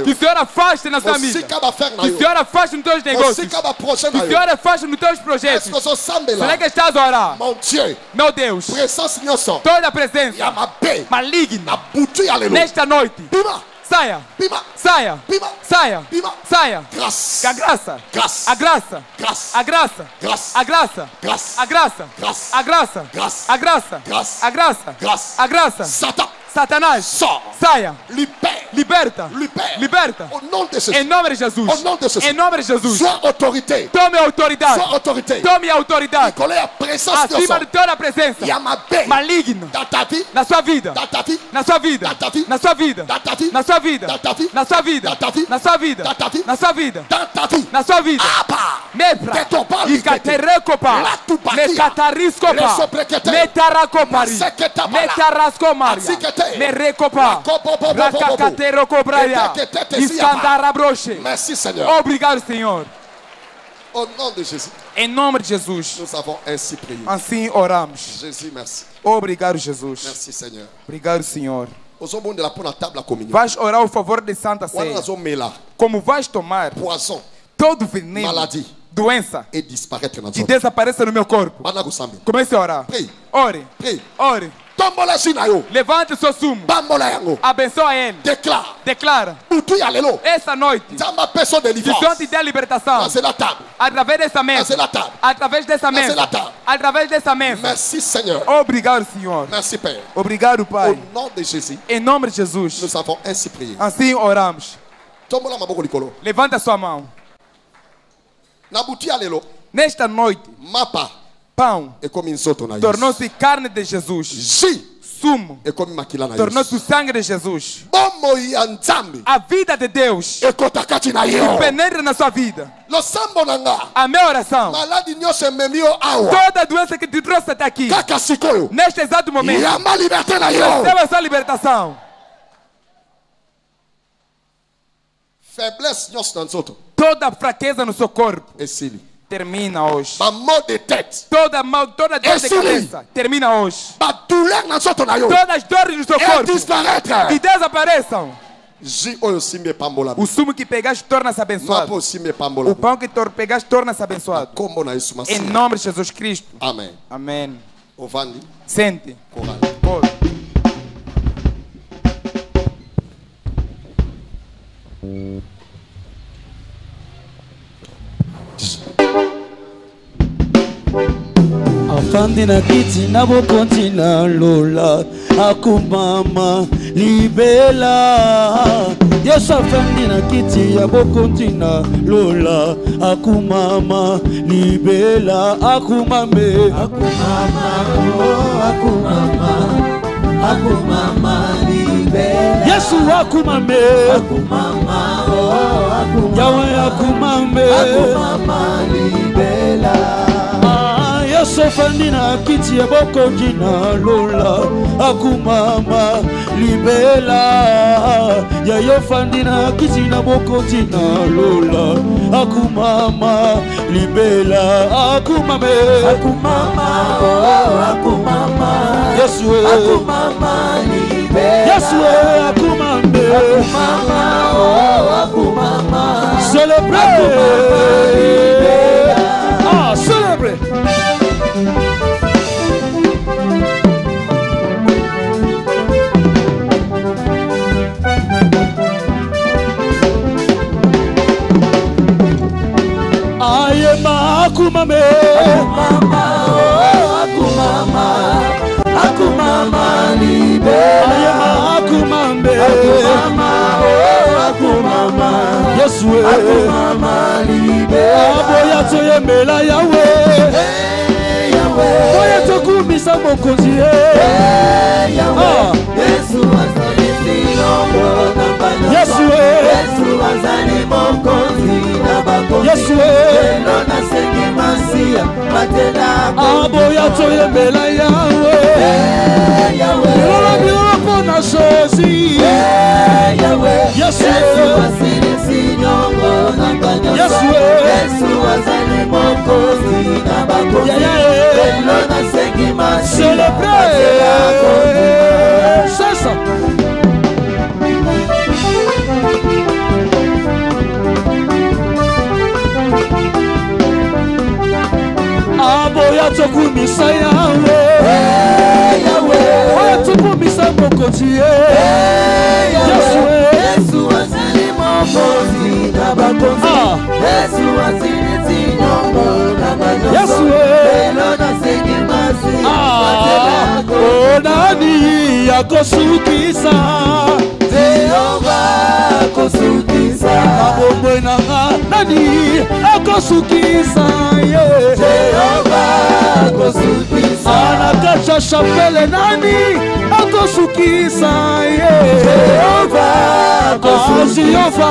[SPEAKER 4] Que o Senhor afaste na sua vida. Que o Senhor afaste nos teus negócios. Que o Senhor afaste nos teus projetos. Será que estás a orar? Meu Deus, toda a presença maligna nesta noite. Saia, saia, saia, saia. Que a graça, a graça, a graça, a graça, a graça, a graça, a graça, a graça, a graça. Satanás, saia, liberta, liberta. Em nome de Jesus, em nome de Jesus. Tome autoridade, tome autoridade. Acima de toda a presença maligna na sua vida, na sua vida, na sua vida, na sua vida, na sua vida, na sua vida, na sua vida, na sua vida. Mepra, ikaterekopa, mekatariscopa, metaracopari, metarascomaria, merecopa, racacaterocobraia, escandarabroche.
[SPEAKER 3] Merci Seigneur.
[SPEAKER 4] Obrigado, Senhor.
[SPEAKER 3] Au nom de Jésus.
[SPEAKER 4] Em nome de Jesus.
[SPEAKER 3] Nous avons ainsi prié.
[SPEAKER 4] Assim oramos.
[SPEAKER 3] Jésus, merci.
[SPEAKER 4] Obrigado, Jesus.
[SPEAKER 3] Merci Seigneur.
[SPEAKER 4] Obrigado, Senhor. Vais orar ao favor de Santa Ceia. Como vais tomar todo veneno,
[SPEAKER 3] maladie,
[SPEAKER 4] doença
[SPEAKER 3] e disparaître
[SPEAKER 4] que desapareça no meu corpo. Comece a orar. Ore, ore, Levante seu sumo. Abençoa ele. Declara. Essa noite. Senhor te dê a libertação. Através dessa mesa. Através dessa mesa. Através dessa mesa.
[SPEAKER 3] Merci, Seigneur.
[SPEAKER 4] Obrigado, Senhor.
[SPEAKER 3] Merci, Père.
[SPEAKER 4] Obrigado, Pai.
[SPEAKER 3] Au nom de Jésus.
[SPEAKER 4] Em nome de Jesus.
[SPEAKER 3] Nous avons ainsi prié.
[SPEAKER 4] Assim oramos. Levanta sua mão. Nesta noite. Pão tornou-se carne de Jesus. Sumo tornou-se o sangue de Jesus. A vida de Deus penetra na sua vida. A minha oração. Toda doença que te trouxe até aqui, neste exato momento, receba a sua libertação. Toda fraqueza no seu corpo termina hoje. Toda dor de cabeça termina hoje. Todas as dores do seu corpo que desapareçam. O sumo que pegaste torna-se abençoado. O pão que pegaste torna-se abençoado. Em nome de Jesus Cristo.
[SPEAKER 3] Amém.
[SPEAKER 4] Amém. Sente.
[SPEAKER 1] Afandi na kiti na bokonti na lola akumama libela. Yesu afandi na kiti ya bokonti na lola akumama libela. Akumame akumama libela. Yesu akumame Yahweh akumame libela. Sofani na kiti ya bokonji na lola akumama libela. Ya yofandi na kiti na bokonji na lola akumama libela. Akumame akumama Yesu akumama libela. Yesu akumame akumama celebre celebre. Akumame akumama libela. Akumama Yesu akumama libela. Aboya toyemela Yahweh boya tokumisa mokonzi Yesu azali mokonzi. Yesu azali mokonzi na bakonzi. Yesu na sengi masia matela aboya toyemela Yahweh Yahweh pona choisi Yesu azali sinyongo na banyo. Yesu azali mokonzi na bakonzi na sengi masia matela sasa. Aboya tokumisa Yahweh Aboya tokumisa mokonzi Yesu azali mokonzi na bakonzi. Yesu azali sinyongo na banyo. Yesu na sengi masi nani yakosukisa Jehova akosukisa abomwe nanga. Nani akosukisa Jehova akosukisa anakacha chapele. Nani akosukisa Jehova akosukisa. Jehova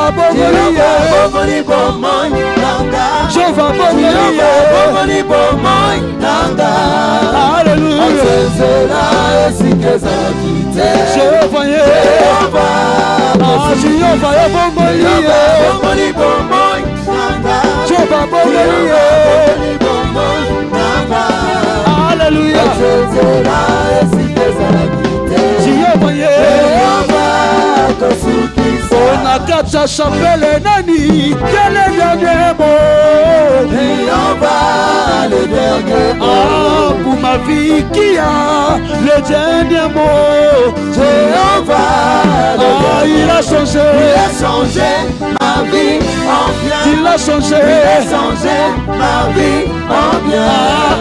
[SPEAKER 1] bomoni bomoi nanga. Jehova bomoni bomoi nanga. Hallelujah. Jehova Hallelujah. Jehova Kata chapelle nani, quel est le dernier mot?
[SPEAKER 2] Jéhovah, le dernier mot.
[SPEAKER 1] Ah, pour ma vie qui a le dernier mot.
[SPEAKER 2] Jéhovah,
[SPEAKER 1] il a changé.
[SPEAKER 2] Il a changé ma vie en bien.
[SPEAKER 1] Il a changé.
[SPEAKER 2] Il a changé ma vie en bien.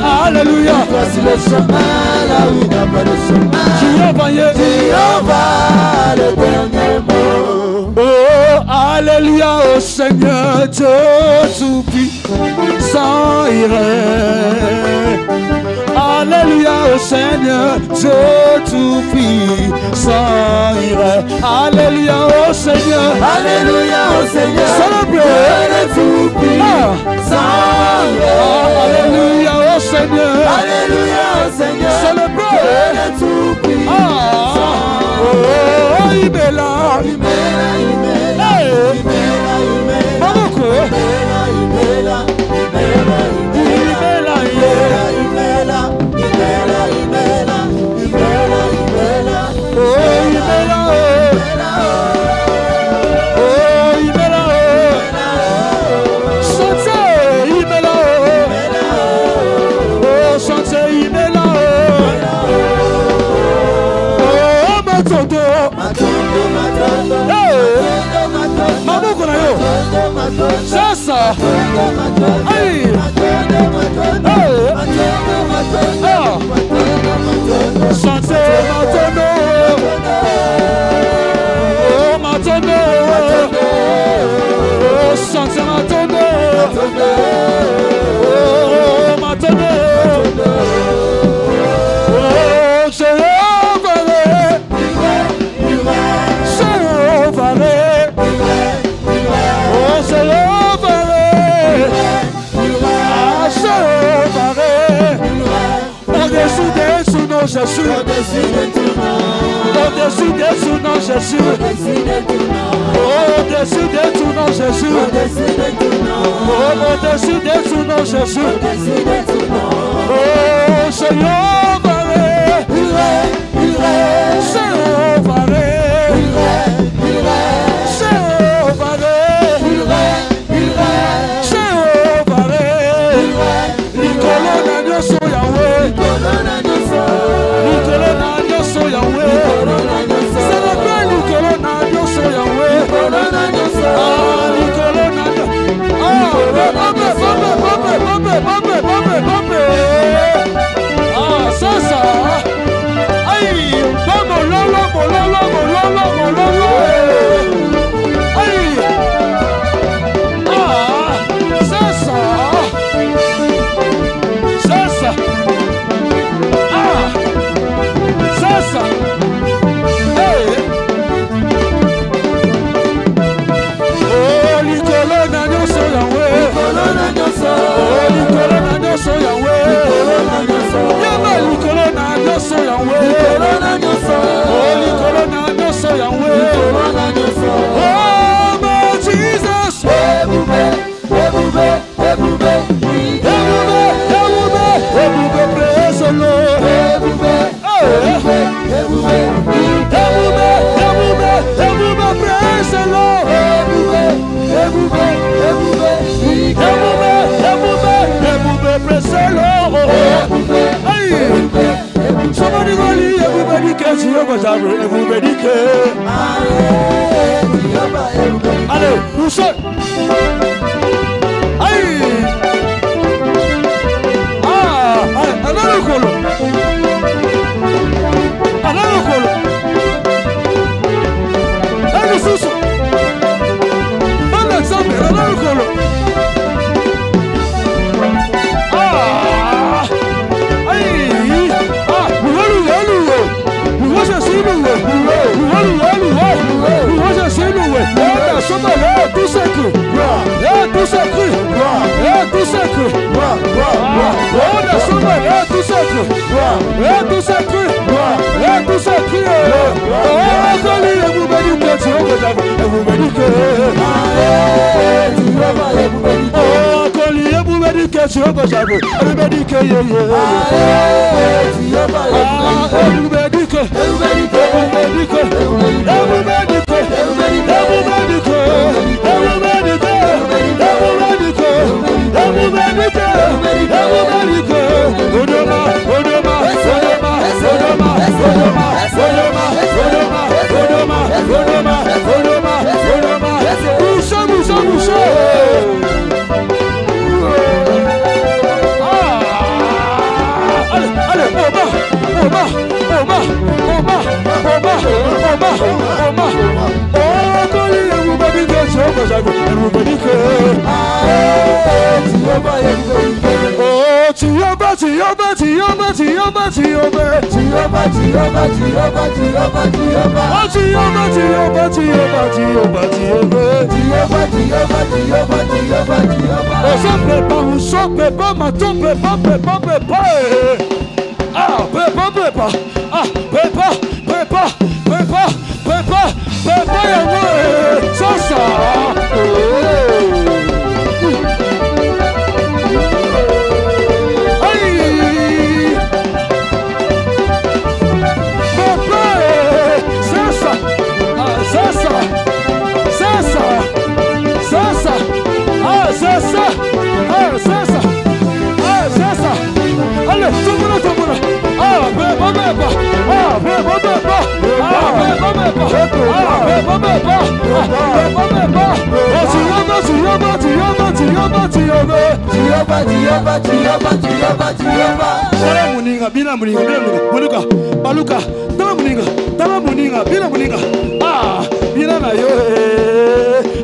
[SPEAKER 1] Ah, alléluia.
[SPEAKER 2] Voici le chemin là où il n'y a pas de chemin. Jéhovah, le dernier mot.
[SPEAKER 1] Oh, alléluia au Seigneur Dieu tout-puissant il règne. Alléluia au Seigneur Dieu tout-puissant il règne. Alléluia au Seigneur.
[SPEAKER 2] Alléluia au Seigneur.
[SPEAKER 1] Célébrez
[SPEAKER 2] le tout-puissant il règne.
[SPEAKER 1] Alléluia au Seigneur.
[SPEAKER 2] Alléluia au Seigneur.
[SPEAKER 1] Célébrez
[SPEAKER 2] le tout-puissant.
[SPEAKER 1] Oh, il est là. Sasa, hey, chantez Matondo, oh Matondo, oh chantez Matondo, oh Matondo, oh Jéhovah, Jésus, au-dessus de tout nom, Jésus, au-dessus de tout nom, Jésus, au-dessus de tout nom, Jésus, oh Seigneur, allez, nous sommes. Everybody
[SPEAKER 2] Jehovah Jireh, everybody pray. Jehovah, oh, Jehovah, Jehovah, Jehovah, Jehovah, Jehovah, Jehovah, Jehovah, Jehovah, Jehovah, Jehovah, oh, Jehovah, Jehovah, Jehovah, Jehovah, Jehovah, Jehovah, Jehovah, Jehovah, Jehovah, Jehovah. Oh, ça prépare, on s'en prépare, maintenant prépare, prépare, prépare. Ah, prépare, prépare. Ah, prépare, prépare, prépare, prépare, prépare, ouais. Ça, ça.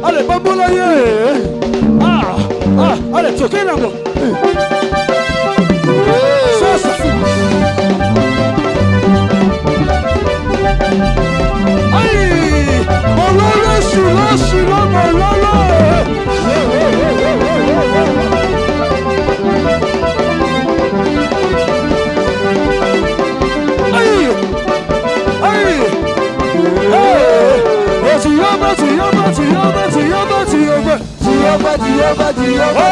[SPEAKER 2] Allez, bamboula ye. Allez, toquez là. Aïe, mololo, silo, mololo. Aïe, aïe, Jehovah, Jehovah, Jehovah, Jehovah, Jehovah, Jehovah, Jehovah, Jehovah,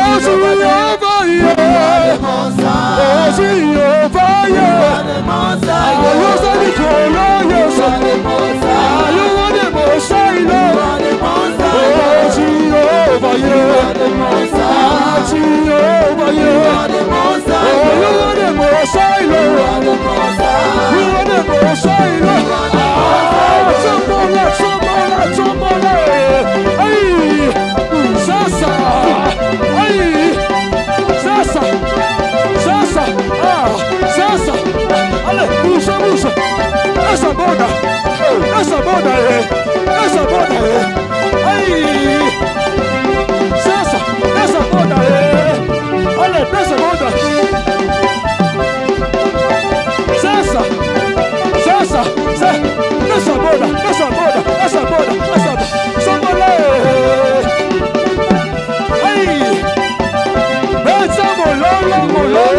[SPEAKER 2] essa boda, aí, essa boda, olha, essa boda, aí, essa mololo.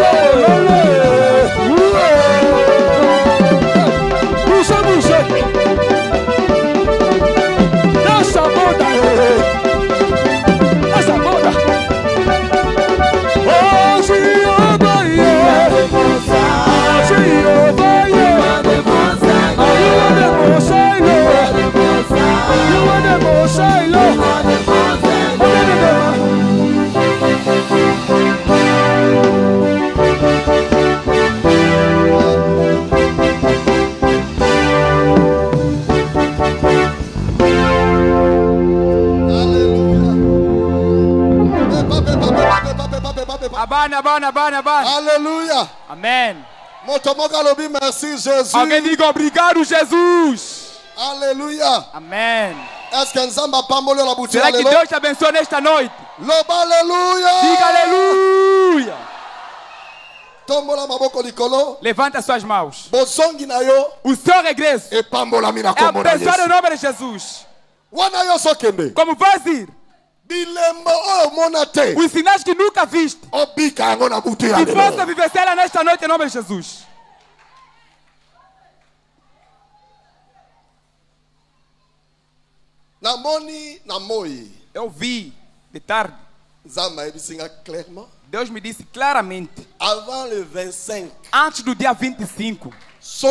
[SPEAKER 3] Alléluia.
[SPEAKER 4] Amen.
[SPEAKER 3] Merci Jésus.
[SPEAKER 4] Alguém diga obrigado, Jesus.
[SPEAKER 3] Alléluia.
[SPEAKER 4] Amen.
[SPEAKER 3] Est-ce que Nzamba pamboleo la boutique?
[SPEAKER 4] Será que Deus te abençoe nesta noite?
[SPEAKER 3] Loba alléluia.
[SPEAKER 4] Diga aleluia.
[SPEAKER 3] Tombola maboko likolo.
[SPEAKER 4] Levanta suas mãos.
[SPEAKER 3] Bozongi na yo.
[SPEAKER 4] O seu regresso
[SPEAKER 3] e pambola mina
[SPEAKER 4] é abençoado em nome de Jesus.
[SPEAKER 3] Wana yo sokende.
[SPEAKER 4] Como vais ir?
[SPEAKER 3] Os
[SPEAKER 4] sinais que nunca viste.
[SPEAKER 3] Que
[SPEAKER 4] possa vivenciar nesta noite em nome de Jesus. Eu vi de tarde. Deus me disse claramente. Antes do dia 25. Se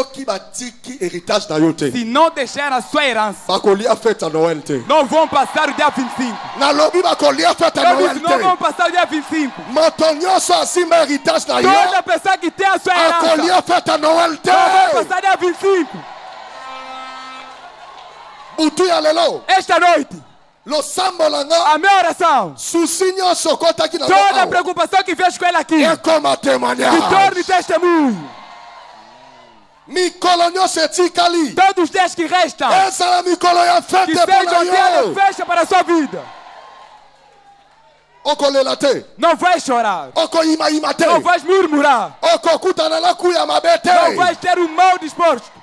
[SPEAKER 4] não deixar a sua herança, não vão passar o dia 25. Não vão passar o dia 25. Toda pessoa que tem a sua herança, não vai passar o dia 25. Esta noite, a minha oração, toda a preocupação que vejo com ele aqui, que torne testemunho. Todos os dias que restam, que sejam dias de festa para a sua vida. Não vai chorar. Não vai murmurar. Não vai ter um mau disposto.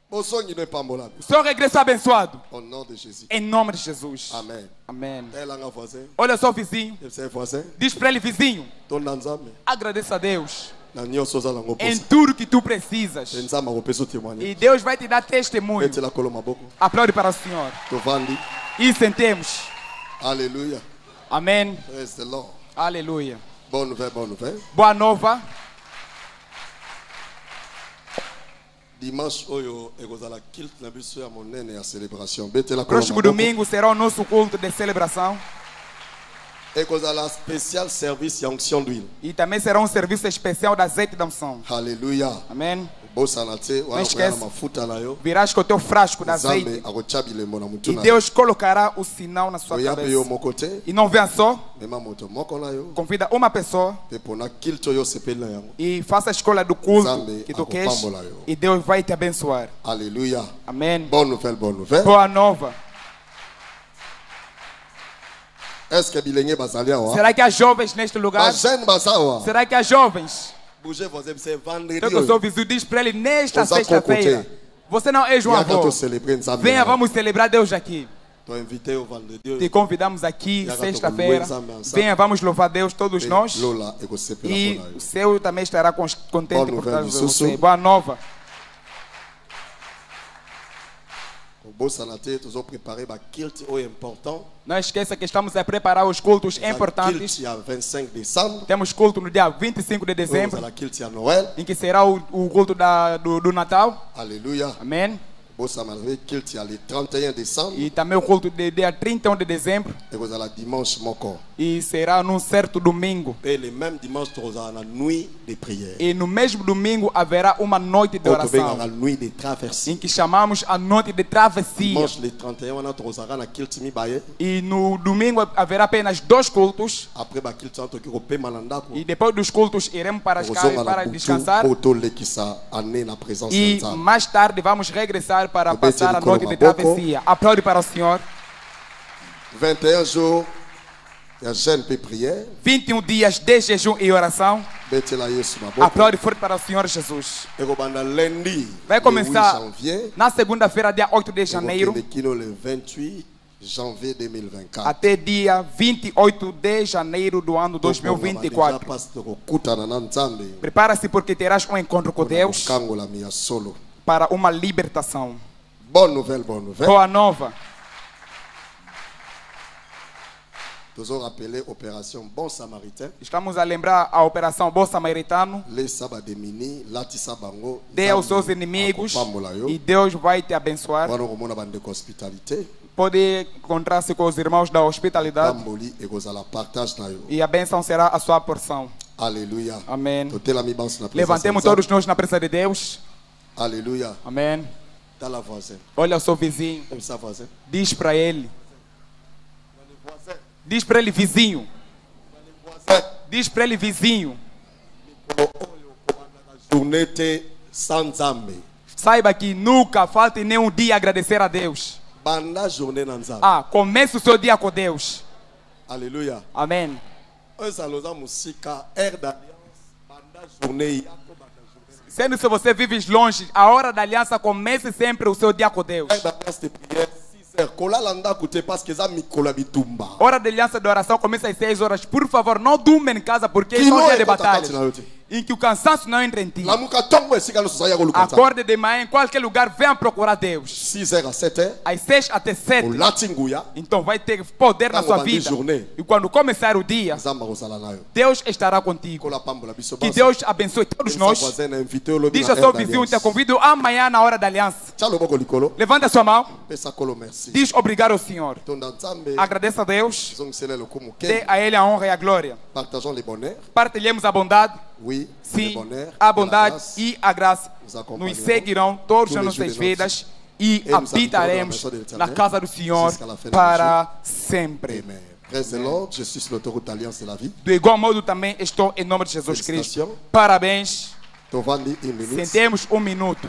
[SPEAKER 3] O
[SPEAKER 4] seu regresso abençoado.
[SPEAKER 3] Au nom de Jésus.
[SPEAKER 4] Em nome de Jesus.
[SPEAKER 3] Amém.
[SPEAKER 4] Amém.
[SPEAKER 3] Olha
[SPEAKER 4] Olha só o vizinho. Diz para ele, vizinho. Agradeça a Deus em tudo que tu precisas. E Deus vai te dar testemunho. Aplaude para o Senhor. E sentemos.
[SPEAKER 3] Aleluia.
[SPEAKER 4] Amém.
[SPEAKER 3] Praise the Lord.
[SPEAKER 4] Aleluia.
[SPEAKER 3] Bonne nouvelle, bonne nouvelle.
[SPEAKER 4] Boa nova.
[SPEAKER 3] Dimanche oyo ekozala kilt na biso ya monene ya célébration.
[SPEAKER 4] Próximo domingo será o nosso culto de celebração.
[SPEAKER 3] Ekozala spécial service ya onction d'huile.
[SPEAKER 4] E também será um serviço especial da azeite da unção.
[SPEAKER 3] Aleluia.
[SPEAKER 4] Amém.
[SPEAKER 3] Não esquece,
[SPEAKER 4] virás com o teu frasco de azeite e Deus colocará o sinal na sua cabeça. E não venha só, convida uma pessoa e faça a escolha do culto que tu queres e Deus vai te abençoar.
[SPEAKER 3] Aleluia.
[SPEAKER 4] Amém.
[SPEAKER 3] Bonne nouvelle, bonne nouvelle.
[SPEAKER 4] Boa nova. Será que há jovens neste lugar? Será que há jovens? Então, o seu vizinho diz para ele nesta sexta-feira: você não é João avô. Venha, vamos celebrar Deus aqui. Te convidamos aqui sexta-feira. Venha, vamos louvar Deus todos nós. E o seu também estará contente por causa de você. Boa nova. Não esqueça que estamos a preparar os cultos importantes. Temos culto no dia 25 de dezembro, em que será o culto do Natal.
[SPEAKER 3] Aleluia.
[SPEAKER 4] Amém. E também o culto do dia 31 de dezembro. E será num certo domingo. E no mesmo domingo haverá uma noite de oração, em que chamamos a noite de travessia. E no domingo haverá apenas 2 cultos. E depois dos cultos iremos para as casas para descansar. E mais tarde vamos regressar para passar a noite de travessia. Aplaude para o Senhor.
[SPEAKER 3] 21 jours de jeûne et prière.
[SPEAKER 4] 21 dias de jejum e oração. Aplaude forte para o Senhor Jesus. Vai começar na segunda-feira, dia 8 de janeiro, até dia 28 de janeiro do ano 2024. Prepara-se porque terás um encontro com Deus para uma libertação.
[SPEAKER 3] Bonne nouvelle, bonne nouvelle.
[SPEAKER 4] Boa nova. Estamos a lembrar a operação Bom Samaritano. Dê aos seus inimigos e Deus vai te abençoar. Pode encontrar-se com os irmãos da hospitalidade e a bênção será a sua porção.
[SPEAKER 3] Aleluia.
[SPEAKER 4] Amém. Levantemos todos nós na presença de Deus.
[SPEAKER 3] Aleluia.
[SPEAKER 4] Amém. Olha o seu vizinho. Diz para ele. Diz para ele, vizinho. Diz para ele, vizinho. Saiba que nunca falta nenhum dia agradecer a Deus. Comece o seu dia com Deus.
[SPEAKER 3] Aleluia.
[SPEAKER 4] Amém. Sendo se você vive longe, a hora da aliança comece sempre o seu dia com Deus. Hora de aliança de oração começa às 6 horas. Por favor, não durma em casa porque é um dia de batalhas, em que o cansaço não entra em ti. Acorde de manhã em qualquer lugar, venha procurar Deus.
[SPEAKER 3] 6 a 7.
[SPEAKER 4] Às 6 até 7. Então vai ter poder na sua vida. E quando começar o dia, Deus estará contigo. Que Deus abençoe todos nós. Diz ao seu vizinho, te convido amanhã na hora da aliança. Levanta a sua mão. Diz obrigado ao Senhor. Agradeça a Deus. Dê a Ele a honra e a glória. Partilhemos a bondade. Sim, a bondade e a graça nos seguirão todas as nossas vidas e habitaremos na casa do Senhor para sempre. Do igual modo também estou em nome de Jesus Cristo. Parabéns.
[SPEAKER 3] Sentemos
[SPEAKER 4] 1 minuto.